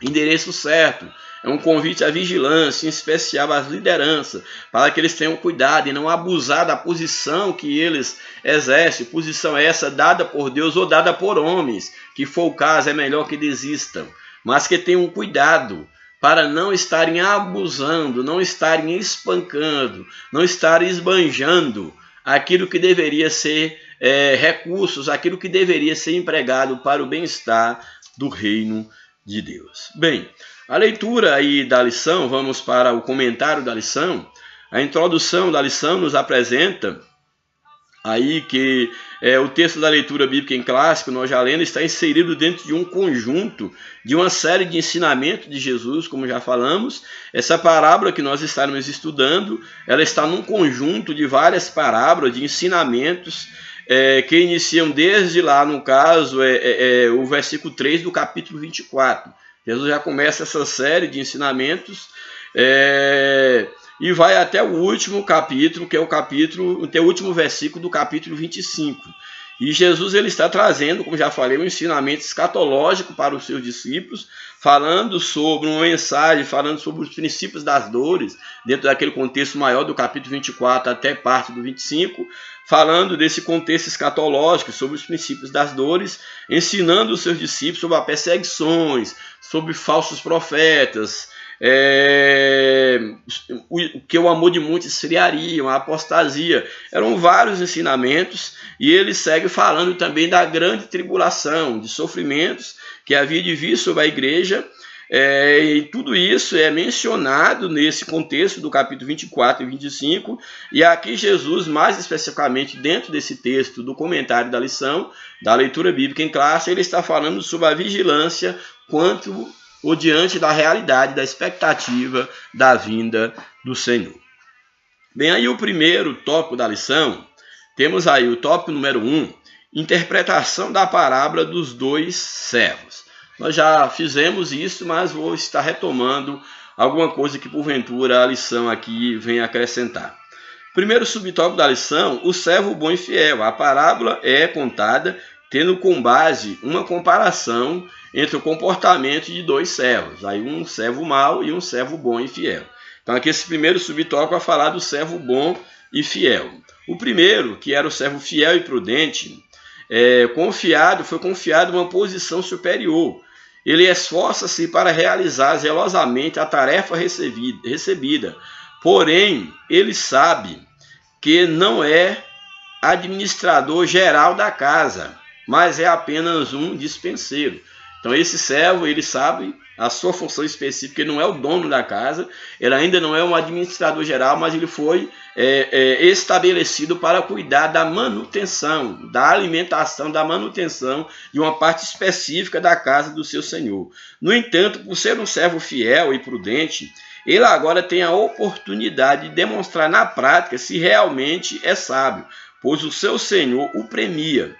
endereço certo. É um convite à vigilância, em especial às lideranças, para que eles tenham cuidado e não abusar da posição que eles exercem. Posição essa dada por Deus ou dada por homens, que for o caso, é melhor que desistam. Mas que tenham cuidado para não estarem abusando, não estarem espancando, não estarem esbanjando aquilo que deveria ser recursos, aquilo que deveria ser empregado para o bem-estar do reino de Deus. Bem, a leitura aí da lição, vamos para o comentário da lição. A introdução da lição nos apresenta aí que o texto da leitura bíblica em clássico, nós já lendo, está inserido dentro de um conjunto, de uma série de ensinamentos de Jesus, como já falamos. Essa parábola que nós estaremos estudando, ela está num conjunto de várias parábolas, de ensinamentos, que iniciam desde lá, no caso, o versículo 3 do capítulo 24. Jesus já começa essa série de ensinamentos e vai até o último capítulo, que é até o último versículo do capítulo 25. E Jesus ele está trazendo, como já falei, um ensinamento escatológico para os seus discípulos, falando sobre uma mensagem, falando sobre os princípios das dores, dentro daquele contexto maior do capítulo 24 até parte do 25, falando desse contexto escatológico, sobre os princípios das dores, ensinando os seus discípulos sobre as perseguições, sobre falsos profetas, que o amor de muitos esfriaria, a apostasia. Eram vários ensinamentos, e ele segue falando também da grande tribulação, de sofrimentos que havia de vir sobre a igreja, e tudo isso é mencionado nesse contexto do capítulo 24 e 25, e aqui Jesus, mais especificamente dentro desse texto do comentário da lição, da leitura bíblica em classe, ele está falando sobre a vigilância quanto ou diante da realidade, da expectativa da vinda do Senhor. Bem, aí o primeiro tópico da lição, temos aí o tópico número 1, interpretação da parábola dos dois servos. Nós já fizemos isso, mas vou estar retomando alguma coisa que porventura a lição aqui vem acrescentar. Primeiro subtópico da lição, o servo bom e fiel. A parábola é contada tendo como base uma comparação entre o comportamento de dois servos. Aí um servo mau e um servo bom e fiel. Então aqui esse primeiro subtópico vai falar do servo bom e fiel. O primeiro, que era o servo fiel e prudente, foi confiado uma posição superior. Ele esforça-se para realizar zelosamente a tarefa recebida. Porém, ele sabe que não é administrador geral da casa, mas é apenas um dispenseiro. Então esse servo, ele sabe a sua função específica, ele não é o dono da casa, ele ainda não é um administrador geral, mas ele foi estabelecido para cuidar da manutenção, da alimentação, da manutenção de uma parte específica da casa do seu senhor. No entanto, por ser um servo fiel e prudente, ele agora tem a oportunidade de demonstrar na prática se realmente é sábio, pois o seu senhor o premia,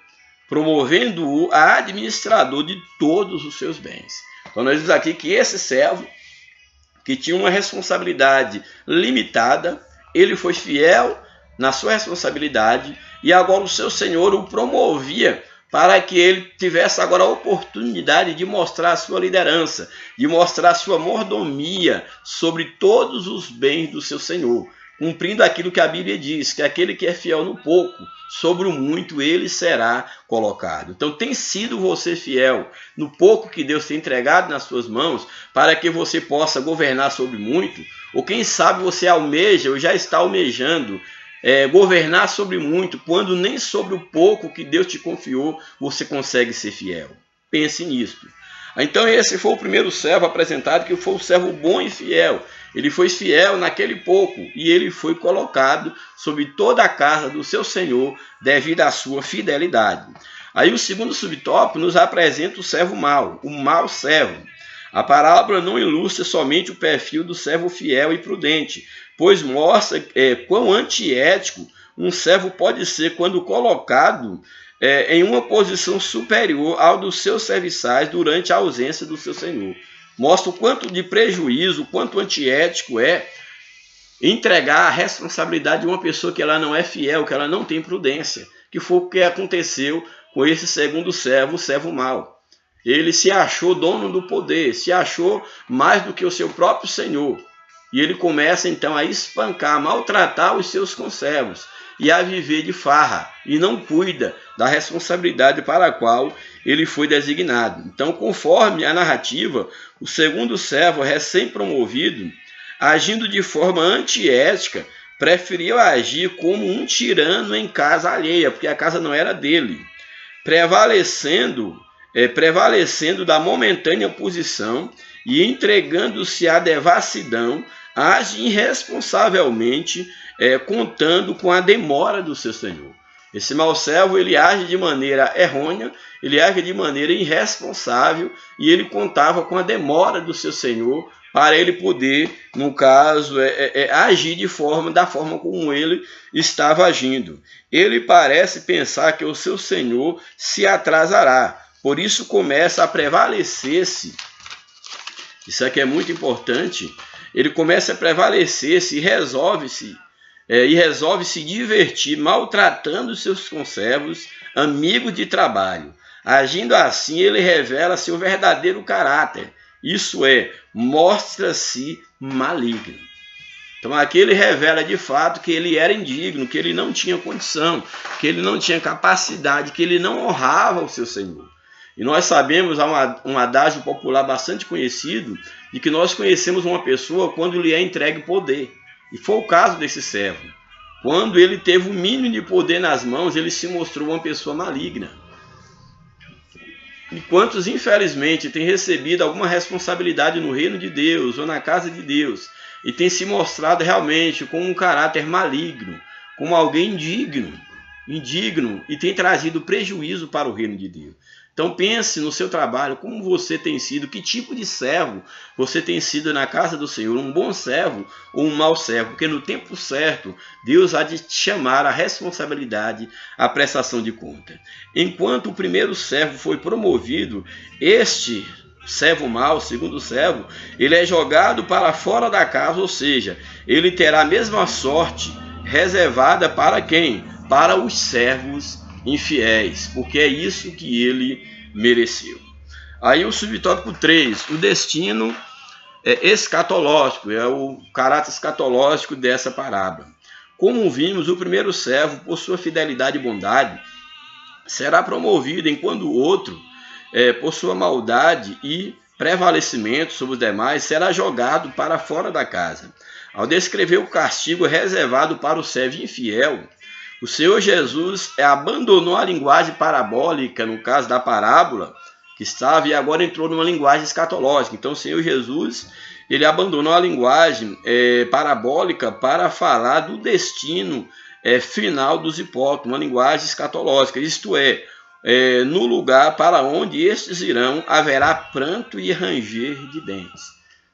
promovendo-o a administrador de todos os seus bens. Então nós vimos aqui que esse servo, que tinha uma responsabilidade limitada, ele foi fiel na sua responsabilidade e agora o seu senhor o promovia para que ele tivesse agora a oportunidade de mostrar a sua liderança, de mostrar a sua mordomia sobre todos os bens do seu senhor, cumprindo aquilo que a Bíblia diz, que aquele que é fiel no pouco, sobre o muito ele será colocado. Então tem sido você fiel no pouco que Deus tem entregado nas suas mãos, para que você possa governar sobre muito, ou quem sabe você almeja ou já está almejando governar sobre muito, quando nem sobre o pouco que Deus te confiou você consegue ser fiel. Pense nisso. Então esse foi o primeiro servo apresentado, que foi o servo bom e fiel. Ele foi fiel naquele pouco e ele foi colocado sobre toda a casa do seu senhor devido à sua fidelidade. Aí o segundo subtópico nos apresenta o servo mau, o mau servo. A parábola não ilustra somente o perfil do servo fiel e prudente, pois mostra quão antiético um servo pode ser quando colocado em uma posição superior ao dos seus serviçais durante a ausência do seu senhor. Mostra o quanto de prejuízo, o quanto antiético é entregar a responsabilidade de uma pessoa que ela não é fiel, que ela não tem prudência, que foi o que aconteceu com esse segundo servo, o servo mau. Ele se achou dono do poder, se achou mais do que o seu próprio senhor. E ele começa então a espancar, a maltratar os seus conservos e a viver de farra, e não cuida da responsabilidade para a qual ele foi designado. Então, conforme a narrativa, o segundo servo recém-promovido, agindo de forma antiética, preferiu agir como um tirano em casa alheia, porque a casa não era dele, prevalecendo da momentânea posição e entregando-se à devassidão, age irresponsavelmente, contando com a demora do seu senhor. Esse mau servo, ele age de maneira errônea, ele age de maneira irresponsável e ele contava com a demora do seu senhor para ele poder, no caso, agir da forma como ele estava agindo. Ele parece pensar que o seu senhor se atrasará, por isso começa a prevalecer-se. Isso aqui é muito importante. Ele começa a prevalecer-se e resolve se divertir, maltratando seus conservos, amigos de trabalho. Agindo assim, ele revela seu verdadeiro caráter. Isso mostra-se maligno. Então aqui ele revela de fato que ele era indigno, que ele não tinha condição, que ele não tinha capacidade, que ele não honrava o seu senhor. E nós sabemos, há um adágio popular bastante conhecido, de que nós conhecemos uma pessoa quando lhe é entregue poder. E foi o caso desse servo. Quando ele teve o mínimo de poder nas mãos, ele se mostrou uma pessoa maligna. E quantos, infelizmente, têm recebido alguma responsabilidade no reino de Deus ou na casa de Deus e têm se mostrado realmente com um caráter maligno, como alguém indigno e tem trazido prejuízo para o reino de Deus. Então pense no seu trabalho, como você tem sido, que tipo de servo você tem sido na casa do Senhor, um bom servo ou um mau servo, porque no tempo certo Deus há de te chamar a responsabilidade, a prestação de conta. Enquanto o primeiro servo foi promovido, este servo mau, o segundo servo, ele é jogado para fora da casa, ou seja, ele terá a mesma sorte reservada para quem? Para os servos infiéis, porque é isso que ele mereceu. Aí o subtópico 3, o destino escatológico, é o caráter escatológico dessa parábola. Como vimos, o primeiro servo, por sua fidelidade e bondade, será promovido, enquanto o outro, por sua maldade e prevalecimento sobre os demais, será jogado para fora da casa. Ao descrever o castigo reservado para o servo infiel, o Senhor Jesus abandonou a linguagem parabólica, no caso da parábola, que estava e agora entrou numa linguagem escatológica. Então o Senhor Jesus, ele abandonou a linguagem parabólica para falar do destino final dos hipócritas, uma linguagem escatológica, isto é, no lugar para onde estes irão, haverá pranto e ranger de dentes.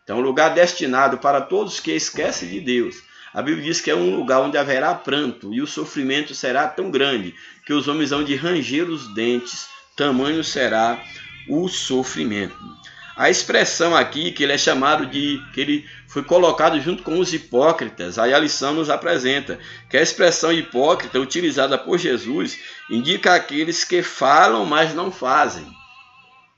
Então, um lugar destinado para todos que esquecem de Deus. A Bíblia diz que é um lugar onde haverá pranto e o sofrimento será tão grande que os homens hão de ranger os dentes, tamanho será o sofrimento. A expressão aqui, que ele é chamado de, que ele foi colocado junto com os hipócritas, aí a lição nos apresenta que a expressão hipócrita utilizada por Jesus indica aqueles que falam, mas não fazem.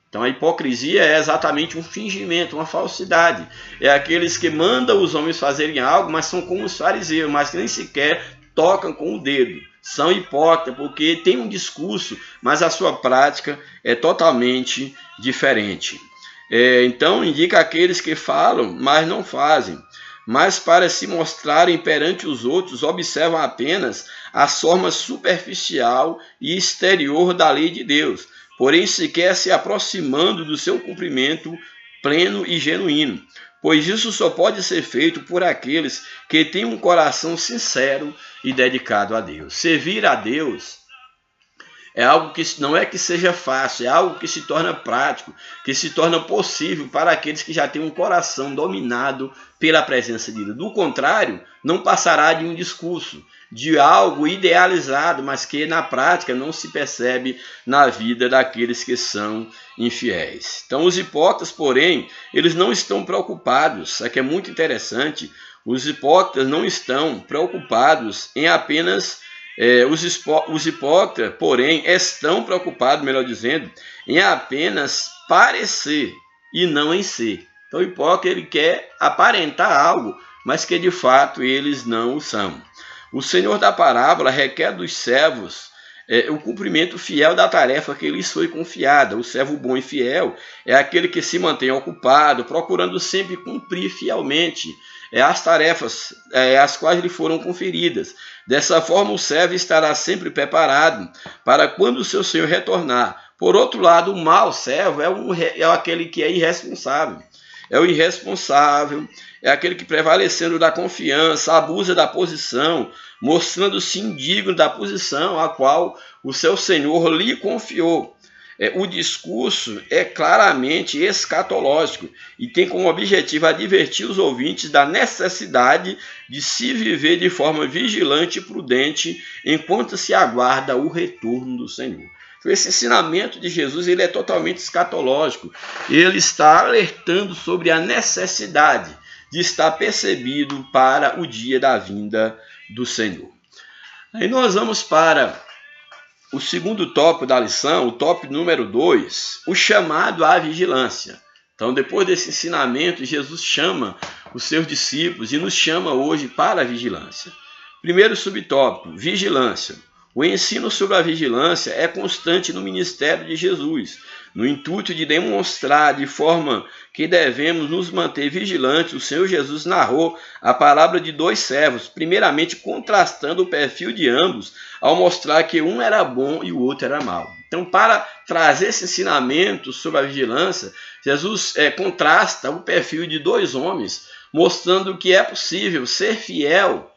Então a hipocrisia é exatamente um fingimento, uma falsidade. É aqueles que mandam os homens fazerem algo, mas são como os fariseus, mas que nem sequer tocam com o dedo. São hipócritas porque têm um discurso, mas a sua prática é totalmente diferente. Então indica aqueles que falam, mas não fazem, mas para se mostrarem perante os outros, observam apenas a forma superficial e exterior da lei de Deus, porém sequer se aproximando do seu cumprimento pleno e genuíno, pois isso só pode ser feito por aqueles que têm um coração sincero e dedicado a Deus. Servir a Deus é algo que não é que seja fácil, é algo que se torna prático, que se torna possível para aqueles que já têm um coração dominado pela presença de Deus. Do contrário, não passará de um discurso, de algo idealizado, mas que na prática não se percebe na vida daqueles que são infiéis. Então os hipócritas, porém, eles não estão preocupados, isso aqui é muito interessante, os hipócritas não estão preocupados em apenas... Os hipócritas, porém, estão preocupados, melhor dizendo, em apenas parecer e não em ser. Então o hipócrita ele quer aparentar algo, mas que de fato eles não o são. O Senhor da parábola requer dos servos o cumprimento fiel da tarefa que lhes foi confiada. O servo bom e fiel é aquele que se mantém ocupado, procurando sempre cumprir fielmente as tarefas as quais lhe foram conferidas. Dessa forma, o servo estará sempre preparado para quando o seu senhor retornar. Por outro lado, o mau servo é aquele que é irresponsável. É o irresponsável, é aquele que, prevalecendo da confiança, abusa da posição, mostrando-se indigno da posição a qual o seu senhor lhe confiou. O discurso é claramente escatológico e tem como objetivo advertir os ouvintes da necessidade de se viver de forma vigilante e prudente enquanto se aguarda o retorno do Senhor. Esse ensinamento de Jesus ele é totalmente escatológico. Ele está alertando sobre a necessidade de estar percebido para o dia da vinda do Senhor. Aí nós vamos para o segundo tópico da lição, o tópico número 2, o chamado à vigilância. Então, depois desse ensinamento, Jesus chama os seus discípulos e nos chama hoje para a vigilância. Primeiro subtópico, vigilância. O ensino sobre a vigilância é constante no ministério de Jesus, no intuito de demonstrar de forma que devemos nos manter vigilantes. O Senhor Jesus narrou a palavra de dois servos, primeiramente contrastando o perfil de ambos, ao mostrar que um era bom e o outro era mau. Então, para trazer esse ensinamento sobre a vigilância, Jesus contrasta o perfil de dois homens, mostrando que é possível ser fiel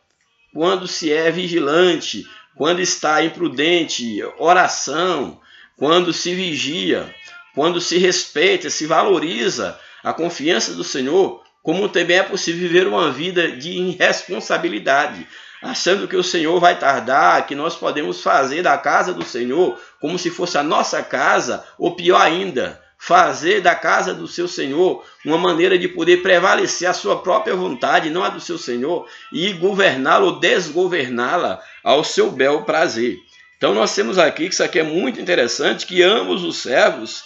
quando se é vigilante, quando está imprudente, oração, quando se vigia, quando se respeita, se valoriza a confiança do Senhor, como também é possível viver uma vida de irresponsabilidade, achando que o Senhor vai tardar, que nós podemos fazer da casa do Senhor como se fosse a nossa casa, ou pior ainda, fazer da casa do seu Senhor uma maneira de poder prevalecer a sua própria vontade, não a do seu Senhor, e governá-la ou desgoverná-la ao seu bel prazer. Então nós temos aqui, que isso aqui é muito interessante, que ambos os servos,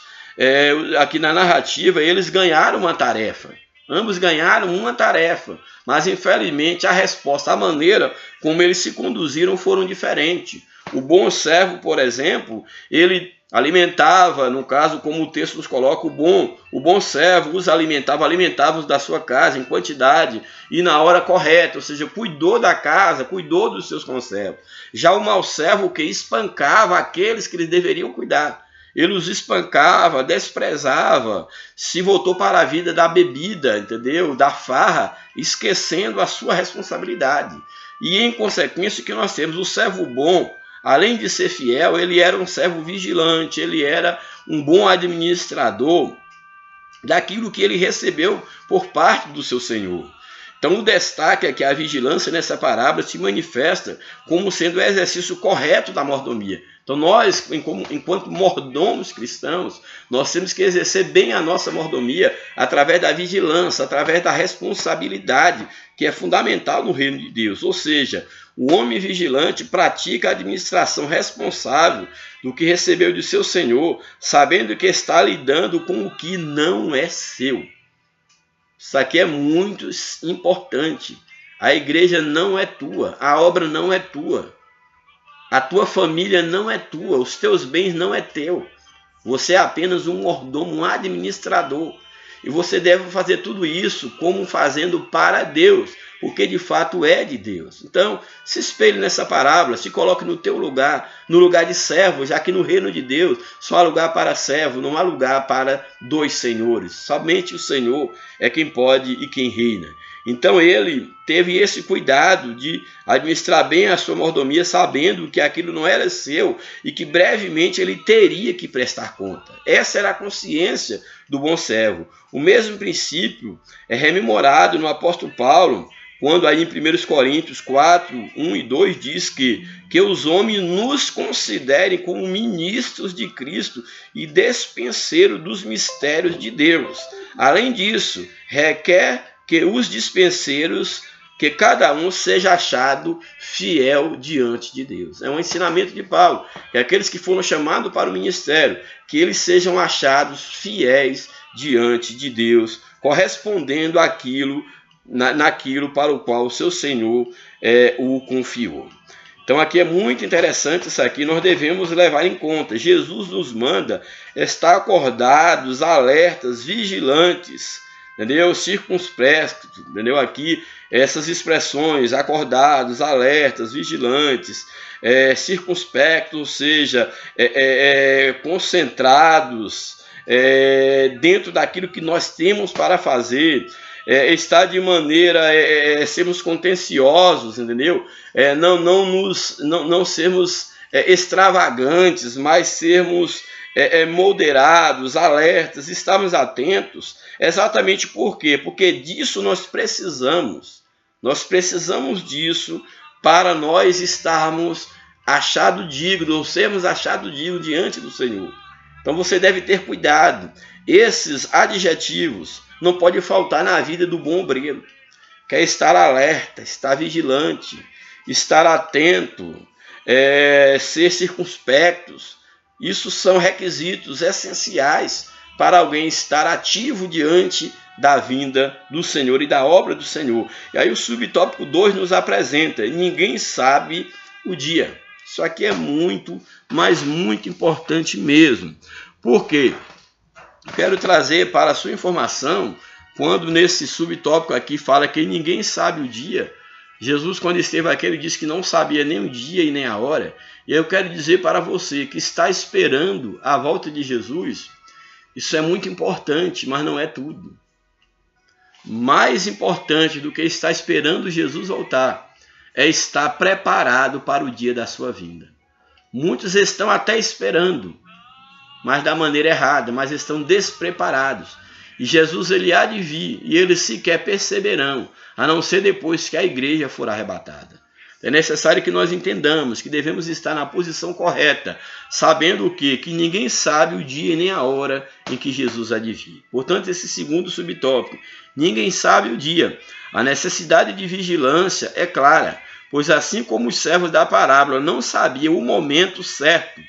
aqui na narrativa, eles ganharam uma tarefa. Ambos ganharam uma tarefa, mas infelizmente a resposta, a maneira como eles se conduziram foram diferentes. O bom servo, por exemplo, ele alimentava, no caso, como o texto nos coloca, o bom servo os alimentava-os da sua casa em quantidade e na hora correta, ou seja, cuidou da casa, cuidou dos seus conservos. Já o mau servo, que espancava aqueles que eles deveriam cuidar. Ele os espancava, desprezava, se voltou para a vida da bebida, entendeu? Da farra, esquecendo a sua responsabilidade. E em consequência que nós temos o servo bom, além de ser fiel, ele era um servo vigilante, ele era um bom administrador daquilo que ele recebeu por parte do seu Senhor. Então o destaque é que a vigilância nessa parábola se manifesta como sendo o exercício correto da mordomia. Então nós, enquanto mordomos cristãos, nós temos que exercer bem a nossa mordomia através da vigilância, através da responsabilidade, que é fundamental no reino de Deus. Ou seja, o homem vigilante pratica a administração responsável do que recebeu de seu Senhor, sabendo que está lidando com o que não é seu. Isso aqui é muito importante. A igreja não é tua, a obra não é tua, a tua família não é tua, os teus bens não é teu. Você é apenas um mordomo, um administrador. E você deve fazer tudo isso como fazendo para Deus, porque de fato é de Deus. Então, se espelhe nessa parábola, se coloque no teu lugar, no lugar de servo, já que no reino de Deus só há lugar para servo, não há lugar para dois senhores. Somente o Senhor é quem pode e quem reina. Então ele teve esse cuidado de administrar bem a sua mordomia, sabendo que aquilo não era seu e que brevemente ele teria que prestar conta. Essa era a consciência do bom servo. O mesmo princípio é rememorado no apóstolo Paulo, quando aí em 1 Coríntios 4, 1 e 2 diz que os homens nos considerem como ministros de Cristo e dispenseiros dos mistérios de Deus. Além disso, requer que os dispenseiros, que cada um seja achado fiel diante de Deus. É um ensinamento de Paulo, que aqueles que foram chamados para o ministério, que eles sejam achados fiéis diante de Deus, correspondendo naquilo para o qual o seu Senhor o confiou. Então aqui é muito interessante isso aqui, nós devemos levar em conta. Jesus nos manda estar acordados, alertas, vigilantes, entendeu? Circunspectos, entendeu? Aqui essas expressões, acordados, alertas, vigilantes, circunspectos, ou seja, concentrados dentro daquilo que nós temos para fazer, estar de maneira, sermos contenciosos, entendeu? Não sermos extravagantes, mas sermos moderados, alertas, estarmos atentos. Exatamente por quê? Porque disso nós precisamos. Nós precisamos disso para nós estarmos achados dignos, ou sermos achados dignos diante do Senhor. Então você deve ter cuidado. Esses adjetivos não podem faltar na vida do bom obreiro. Que é estar alerta, estar vigilante, estar atento, ser circunspectos. Isso são requisitos essenciais para alguém estar ativo diante da vinda do Senhor e da obra do Senhor. E aí o subtópico 2 nos apresenta: ninguém sabe o dia. Isso aqui é muito, mas muito importante mesmo. Por quê? Quero trazer para a sua informação, quando nesse subtópico aqui fala que ninguém sabe o dia, Jesus, quando esteve aqui, ele disse que não sabia nem o dia e nem a hora. E eu quero dizer para você que está esperando a volta de Jesus, isso é muito importante, mas não é tudo. Mais importante do que estar esperando Jesus voltar é estar preparado para o dia da sua vinda. Muitos estão até esperando, mas da maneira errada, mas estão despreparados. E Jesus ele há de vir, e eles sequer perceberão, a não ser depois que a igreja for arrebatada. É necessário que nós entendamos que devemos estar na posição correta, sabendo o quê? Que ninguém sabe o dia nem a hora em que Jesus há de vir. Portanto, esse segundo subtópico, ninguém sabe o dia. A necessidade de vigilância é clara, pois assim como os servos da parábola não sabiam o momento certo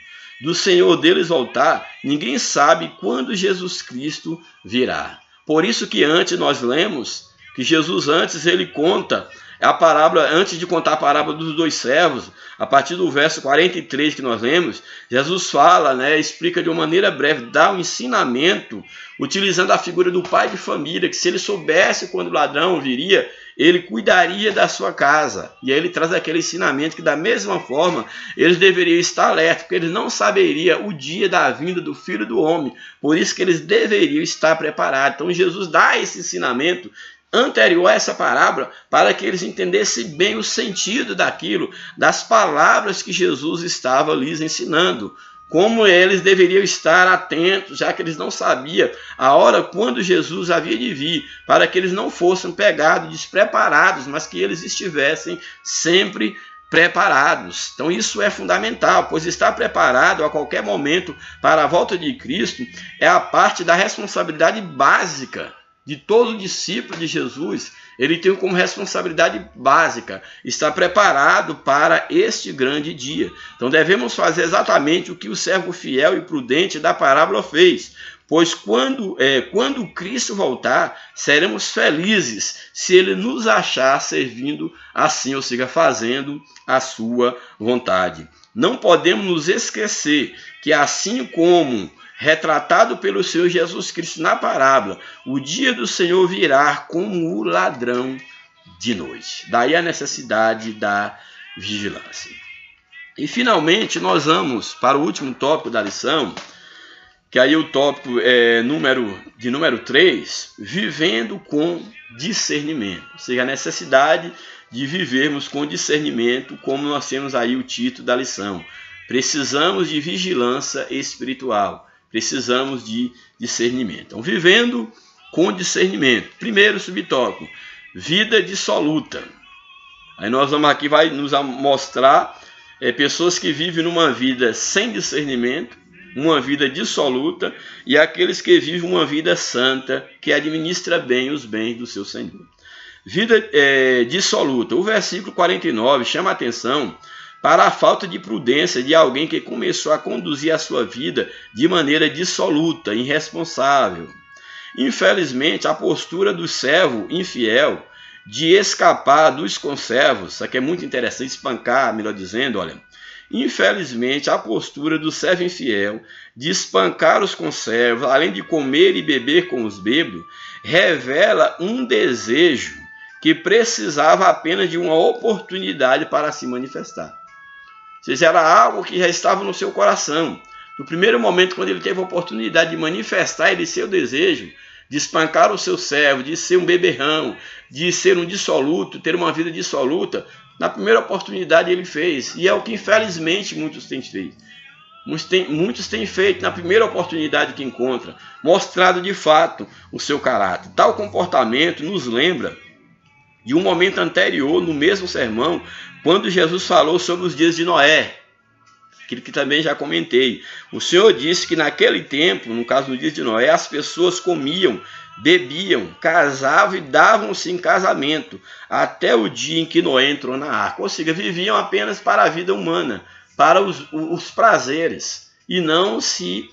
do Senhor deles voltar, ninguém sabe quando Jesus Cristo virá. Por isso que antes nós lemos que Jesus antes ele conta É a parábola, antes de contar a parábola dos dois servos, a partir do verso 43 que nós lemos, Jesus fala, explica de uma maneira breve, dá um ensinamento, utilizando a figura do pai de família, que se ele soubesse quando o ladrão viria, ele cuidaria da sua casa. E aí ele traz aquele ensinamento que, da mesma forma, eles deveriam estar alertas, porque eles não saberiam o dia da vinda do Filho do Homem. Por isso que eles deveriam estar preparados. Então Jesus dá esse ensinamento anterior a essa parábola, para que eles entendessem bem o sentido daquilo, das palavras que Jesus estava lhes ensinando. Como eles deveriam estar atentos, já que eles não sabiam a hora quando Jesus havia de vir, para que eles não fossem pegados despreparados, mas que eles estivessem sempre preparados. Então isso é fundamental, pois estar preparado a qualquer momento para a volta de Cristo é a parte da responsabilidade básica de todo discípulo de Jesus. Ele tem como responsabilidade básica estar preparado para este grande dia. Então devemos fazer exatamente o que o servo fiel e prudente da parábola fez, pois quando Cristo voltar, seremos felizes se ele nos achar servindo assim, ou seja, fazendo a sua vontade. Não podemos nos esquecer que, assim como retratado pelo Senhor Jesus Cristo na parábola, o dia do Senhor virá como o ladrão de noite. Daí a necessidade da vigilância. E finalmente nós vamos para o último tópico da lição, que aí o tópico é número 3, vivendo com discernimento. Ou seja, a necessidade de vivermos com discernimento, como nós temos aí o título da lição. Precisamos de vigilância espiritual. Precisamos de discernimento. Então, vivendo com discernimento. Primeiro subtópico, vida dissoluta. Aí nós vamos aqui, vai nos mostrar pessoas que vivem numa vida sem discernimento, uma vida dissoluta, e aqueles que vivem uma vida santa, que administra bem os bens do seu Senhor. Vida dissoluta. O versículo 49 chama a atenção para a falta de prudência de alguém que começou a conduzir a sua vida de maneira dissoluta, irresponsável. Infelizmente, a postura do servo infiel de escapar dos conservos, isso aqui é muito interessante, espancar, melhor dizendo, olha. Infelizmente, a postura do servo infiel de espancar os conservos, além de comer e beber com os bêbados, revela um desejo que precisava apenas de uma oportunidade para se manifestar. Ou seja, era algo que já estava no seu coração. No primeiro momento, quando ele teve a oportunidade de manifestar ele seu desejo, de espancar o seu servo, de ser um beberrão, de ser um dissoluto, ter uma vida dissoluta, na primeira oportunidade ele fez. E é o que infelizmente muitos têm feito. Muitos têm feito na primeira oportunidade que encontram, mostrado de fato o seu caráter. Tal comportamento nos lembra de um momento anterior, no mesmo sermão, quando Jesus falou sobre os dias de Noé, aquilo que também já comentei. O Senhor disse que naquele tempo, no caso nos dias de Noé, as pessoas comiam, bebiam, casavam e davam-se em casamento, até o dia em que Noé entrou na arca. Ou seja, viviam apenas para a vida humana, para os prazeres, e não se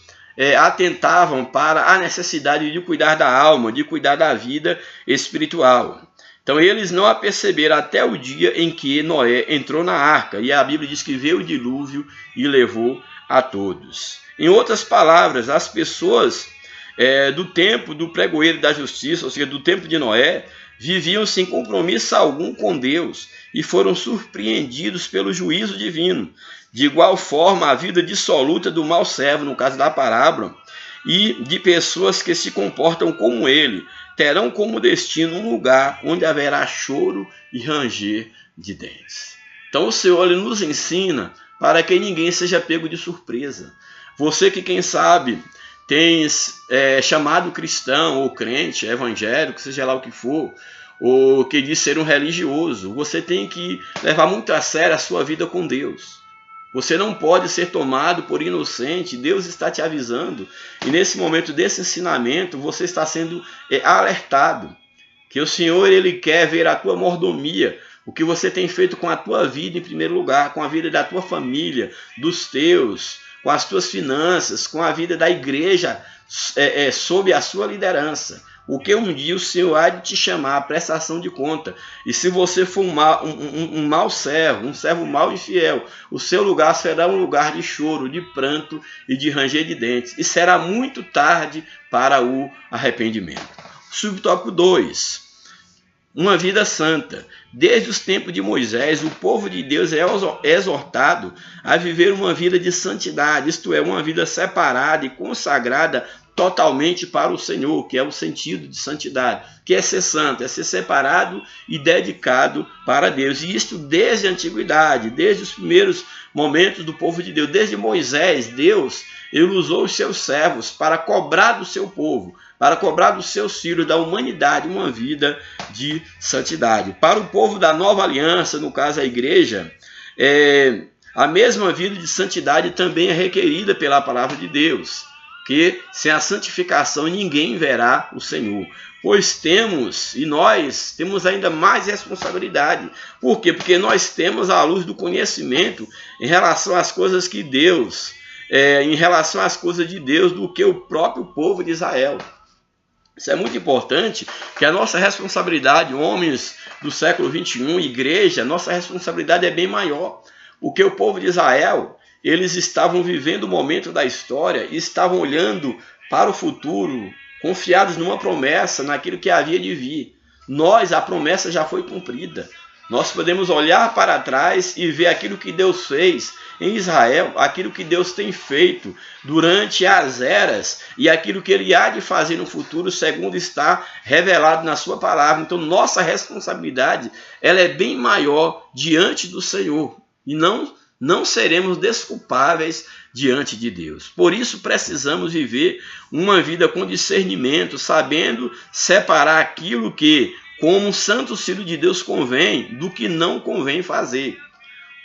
atentavam para a necessidade de cuidar da alma, de cuidar da vida espiritual. Então eles não a perceberam até o dia em que Noé entrou na arca. E a Bíblia diz que veio o dilúvio e levou a todos. Em outras palavras, as pessoas do tempo do pregoeiro da justiça, ou seja, do tempo de Noé, viviam sem compromisso algum com Deus e foram surpreendidos pelo juízo divino. De igual forma, a vida dissoluta do mau servo, no caso da parábola, e de pessoas que se comportam como ele, terão como destino um lugar onde haverá choro e ranger de dentes. Então o Senhor ele nos ensina para que ninguém seja pego de surpresa. Você que, quem sabe, tem chamado cristão ou crente, evangélico, seja lá o que for, ou que diz ser um religioso, você tem que levar muito a sério a sua vida com Deus. Você não pode ser tomado por inocente, Deus está te avisando. E nesse momento desse ensinamento, você está sendo alertado. Que o Senhor ele quer ver a tua mordomia, o que você tem feito com a tua vida em primeiro lugar, com a vida da tua família, dos teus, com as tuas finanças, com a vida da igreja sob a sua liderança. porque um dia o Senhor há de te chamar à prestação de conta. E se você for um mau servo, um servo mau e infiel, o seu lugar será um lugar de choro, de pranto e de ranger de dentes. E será muito tarde para o arrependimento. Subtópico 2. Uma vida santa. Desde os tempos de Moisés, o povo de Deus é exortado a viver uma vida de santidade, isto é, uma vida separada e consagrada totalmente para o Senhor, que é o sentido de santidade, que é ser santo, é ser separado e dedicado para Deus. E isto desde a antiguidade, desde os primeiros momentos do povo de Deus, desde Moisés, Deus, ele usou os seus servos para cobrar do seu povo, para cobrar dos seus filhos, da humanidade, uma vida de santidade. Para o povo da nova aliança, no caso a igreja, a mesma vida de santidade também é requerida pela palavra de Deus, que sem a santificação ninguém verá o Senhor. Pois nós temos ainda mais responsabilidade. Por quê? Porque nós temos a luz do conhecimento em relação às coisas que Deus, em relação às coisas de Deus, do que o próprio povo de Israel. Isso é muito importante, que a nossa responsabilidade, homens do século XXI, igreja, nossa responsabilidade é bem maior. Porque o povo de Israel, eles estavam vivendo o momento da história e estavam olhando para o futuro, confiados numa promessa, naquilo que havia de vir. A promessa já foi cumprida. Nós podemos olhar para trás e ver aquilo que Deus fez em Israel, aquilo que Deus tem feito durante as eras e aquilo que Ele há de fazer no futuro, segundo está revelado na sua palavra. Então, nossa responsabilidade ela é bem maior diante do Senhor e não seremos desculpáveis diante de Deus. Por isso, precisamos viver uma vida com discernimento, sabendo separar aquilo que, como santo filho de Deus, convém do que não convém fazer.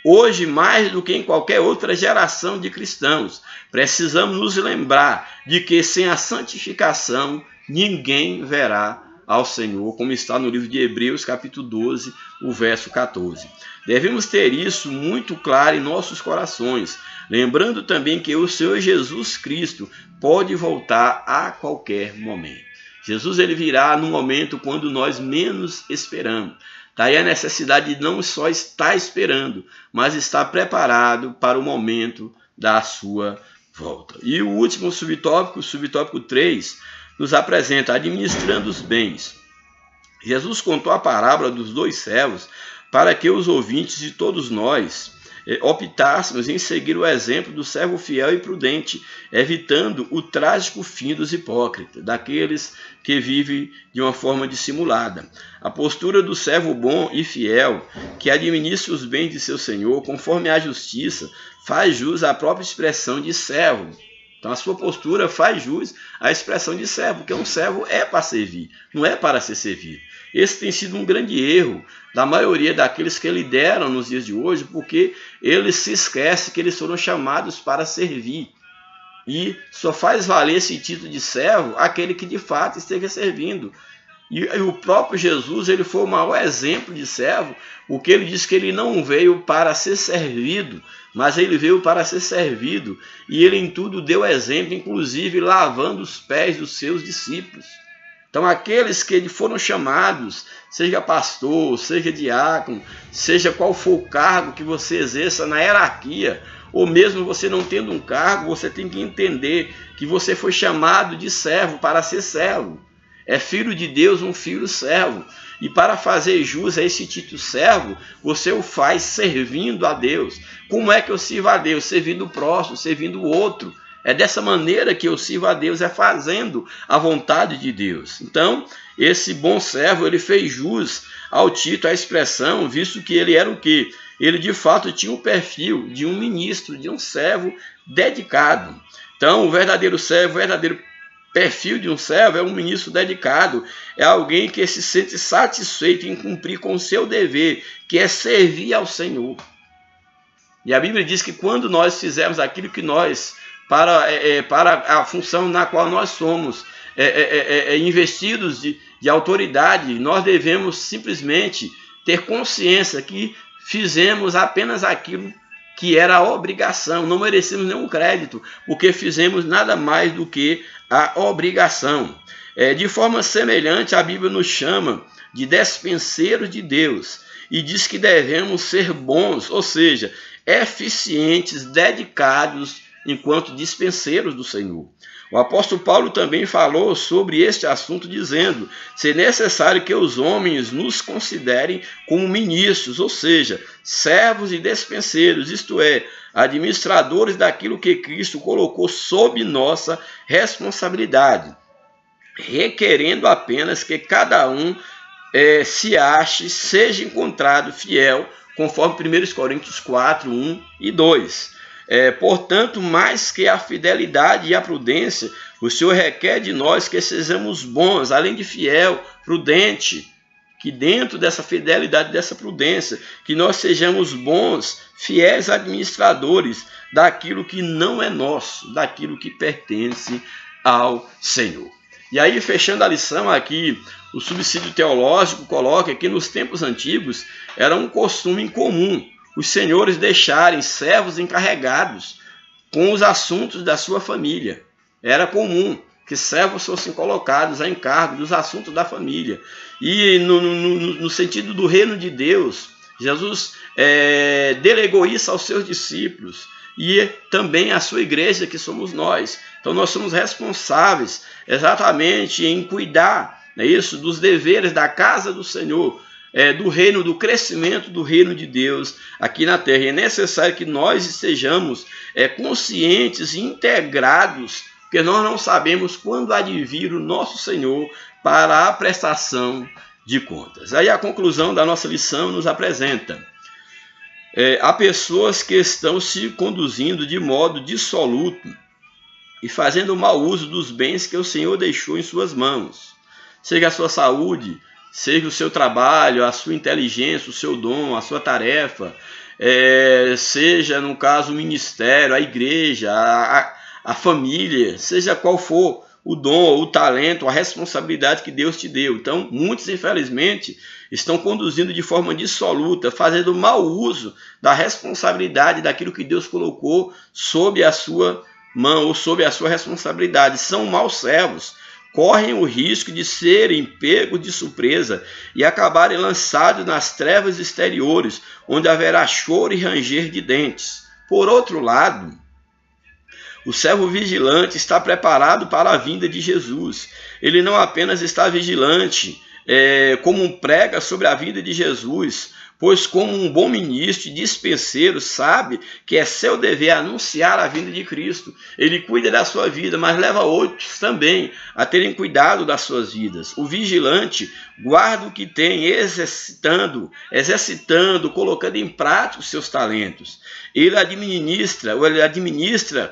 Hoje, mais do que em qualquer outra geração de cristãos, precisamos nos lembrar de que sem a santificação ninguém verá ao Senhor, como está no livro de Hebreus, capítulo 12, o verso 14. Devemos ter isso muito claro em nossos corações, lembrando também que o Senhor Jesus Cristo pode voltar a qualquer momento. Jesus ele virá no momento quando nós menos esperamos. Daí a necessidade de não só estar esperando, mas estar preparado para o momento da sua volta. E o último subtópico, o subtópico 3, nos apresenta administrando os bens. Jesus contou a parábola dos 2 servos para que os ouvintes de todos nós optássemos em seguir o exemplo do servo fiel e prudente, evitando o trágico fim dos hipócritas, daqueles que vivem de uma forma dissimulada. A postura do servo bom e fiel, que administra os bens de seu senhor, conforme a justiça, faz jus à própria expressão de servo. Então a sua postura faz jus à expressão de servo, porque um servo é para servir, não é para ser servido. Esse tem sido um grande erro da maioria daqueles que lideram nos dias de hoje, porque eles se esquecem que eles foram chamados para servir. E só faz valer esse título de servo aquele que de fato esteja servindo. E o próprio Jesus ele foi o maior exemplo de servo, porque ele diz que ele não veio para ser servido, mas ele veio para ser servido. E ele em tudo deu exemplo, inclusive lavando os pés dos seus discípulos. Então aqueles que foram chamados, seja pastor, seja diácono, seja qual for o cargo que você exerça na hierarquia, ou mesmo você não tendo um cargo, você tem que entender que você foi chamado de servo para ser servo. É filho de Deus, um filho servo. E para fazer jus a esse título servo, você o faz servindo a Deus. Como é que eu sirvo a Deus? Servindo o próximo, servindo o outro. É dessa maneira que eu sirvo a Deus, é fazendo a vontade de Deus. Então, esse bom servo, ele fez jus ao título, à expressão, visto que ele era o quê? Ele, de fato, tinha o perfil de um ministro, de um servo dedicado. Então, o verdadeiro servo, o verdadeiro perfil de um servo é um ministro dedicado, é alguém que se sente satisfeito em cumprir com o seu dever, que é servir ao Senhor. E a Bíblia diz que quando nós fizermos aquilo que nós, para a função na qual nós somos investidos de autoridade, nós devemos simplesmente ter consciência que fizemos apenas aquilo que era a obrigação, não merecemos nenhum crédito, porque fizemos nada mais do que a obrigação. De forma semelhante, a Bíblia nos chama de despenseiros de Deus e diz que devemos ser bons, ou seja, eficientes, dedicados enquanto dispenseiros do Senhor. O apóstolo Paulo também falou sobre este assunto, dizendo: ser necessário que os homens nos considerem como ministros, ou seja, servos e despenseiros, isto é, administradores daquilo que Cristo colocou sob nossa responsabilidade, requerendo apenas que cada um se ache, seja encontrado fiel, conforme 1 Coríntios 4, 1 e 2. Portanto, mais que a fidelidade e a prudência, o Senhor requer de nós que sejamos bons, além de fiel, prudente, que dentro dessa fidelidade, dessa prudência, que nós sejamos bons, fiéis administradores daquilo que não é nosso, daquilo que pertence ao Senhor. E aí, fechando a lição aqui, o subsídio teológico coloca que nos tempos antigos era um costume incomum os senhores deixarem servos encarregados com os assuntos da sua família. Era comum que servos fossem colocados a encargo dos assuntos da família. E no sentido do reino de Deus, Jesus delegou isso aos seus discípulos e também à sua igreja, que somos nós. Então nós somos responsáveis exatamente em cuidar, dos deveres da casa do Senhor, do reino, do crescimento do reino de Deus aqui na terra. E é necessário que nós estejamos conscientes e integrados, porque nós não sabemos quando há de vir o nosso Senhor para a prestação de contas. Aí a conclusão da nossa lição nos apresenta: há pessoas que estão se conduzindo de modo dissoluto e fazendo mau uso dos bens que o Senhor deixou em suas mãos, seja a sua saúde, seja o seu trabalho, a sua inteligência, o seu dom, a sua tarefa, seja, no caso, o ministério, a igreja, a família, seja qual for o dom, o talento, a responsabilidade que Deus te deu. Então, muitos, infelizmente, estão conduzindo de forma dissoluta, fazendo mau uso da responsabilidade daquilo que Deus colocou sob a sua mão ou sob a sua responsabilidade. São maus servos, correm o risco de serem pegos de surpresa e acabarem lançados nas trevas exteriores, onde haverá choro e ranger de dentes. Por outro lado, o servo vigilante está preparado para a vinda de Jesus. Ele não apenas está vigilante, como prega sobre a vinda de Jesus, pois como um bom ministro e dispenseiro sabe que é seu dever anunciar a vinda de Cristo. Ele cuida da sua vida, mas leva outros também a terem cuidado das suas vidas. O vigilante guarda o que tem, exercitando, colocando em prática os seus talentos. Ele administra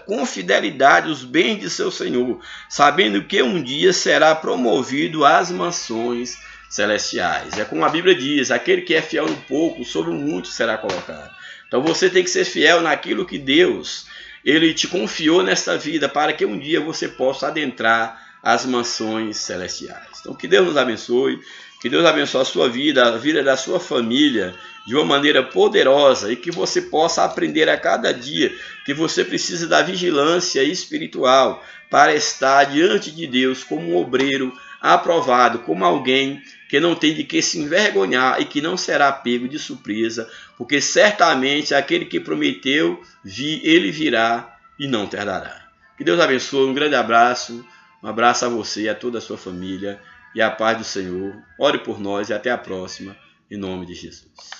com fidelidade os bens de seu Senhor, sabendo que um dia será promovido às mansões celestiais. É como a Bíblia diz: aquele que é fiel no pouco, sobre o muito será colocado. Então você tem que ser fiel naquilo que Deus ele te confiou nesta vida, para que um dia você possa adentrar as mansões celestiais. Então que Deus nos abençoe, que Deus abençoe a sua vida, a vida da sua família, de uma maneira poderosa, e que você possa aprender a cada dia que você precisa da vigilância espiritual para estar diante de Deus como um obreiro aprovado, como alguém que não tem de que se envergonhar e que não será pego de surpresa, porque certamente aquele que prometeu, ele virá e não tardará. Que Deus abençoe, um grande abraço, um abraço a você e a toda a sua família, e a paz do Senhor. Ore por nós e até a próxima, em nome de Jesus.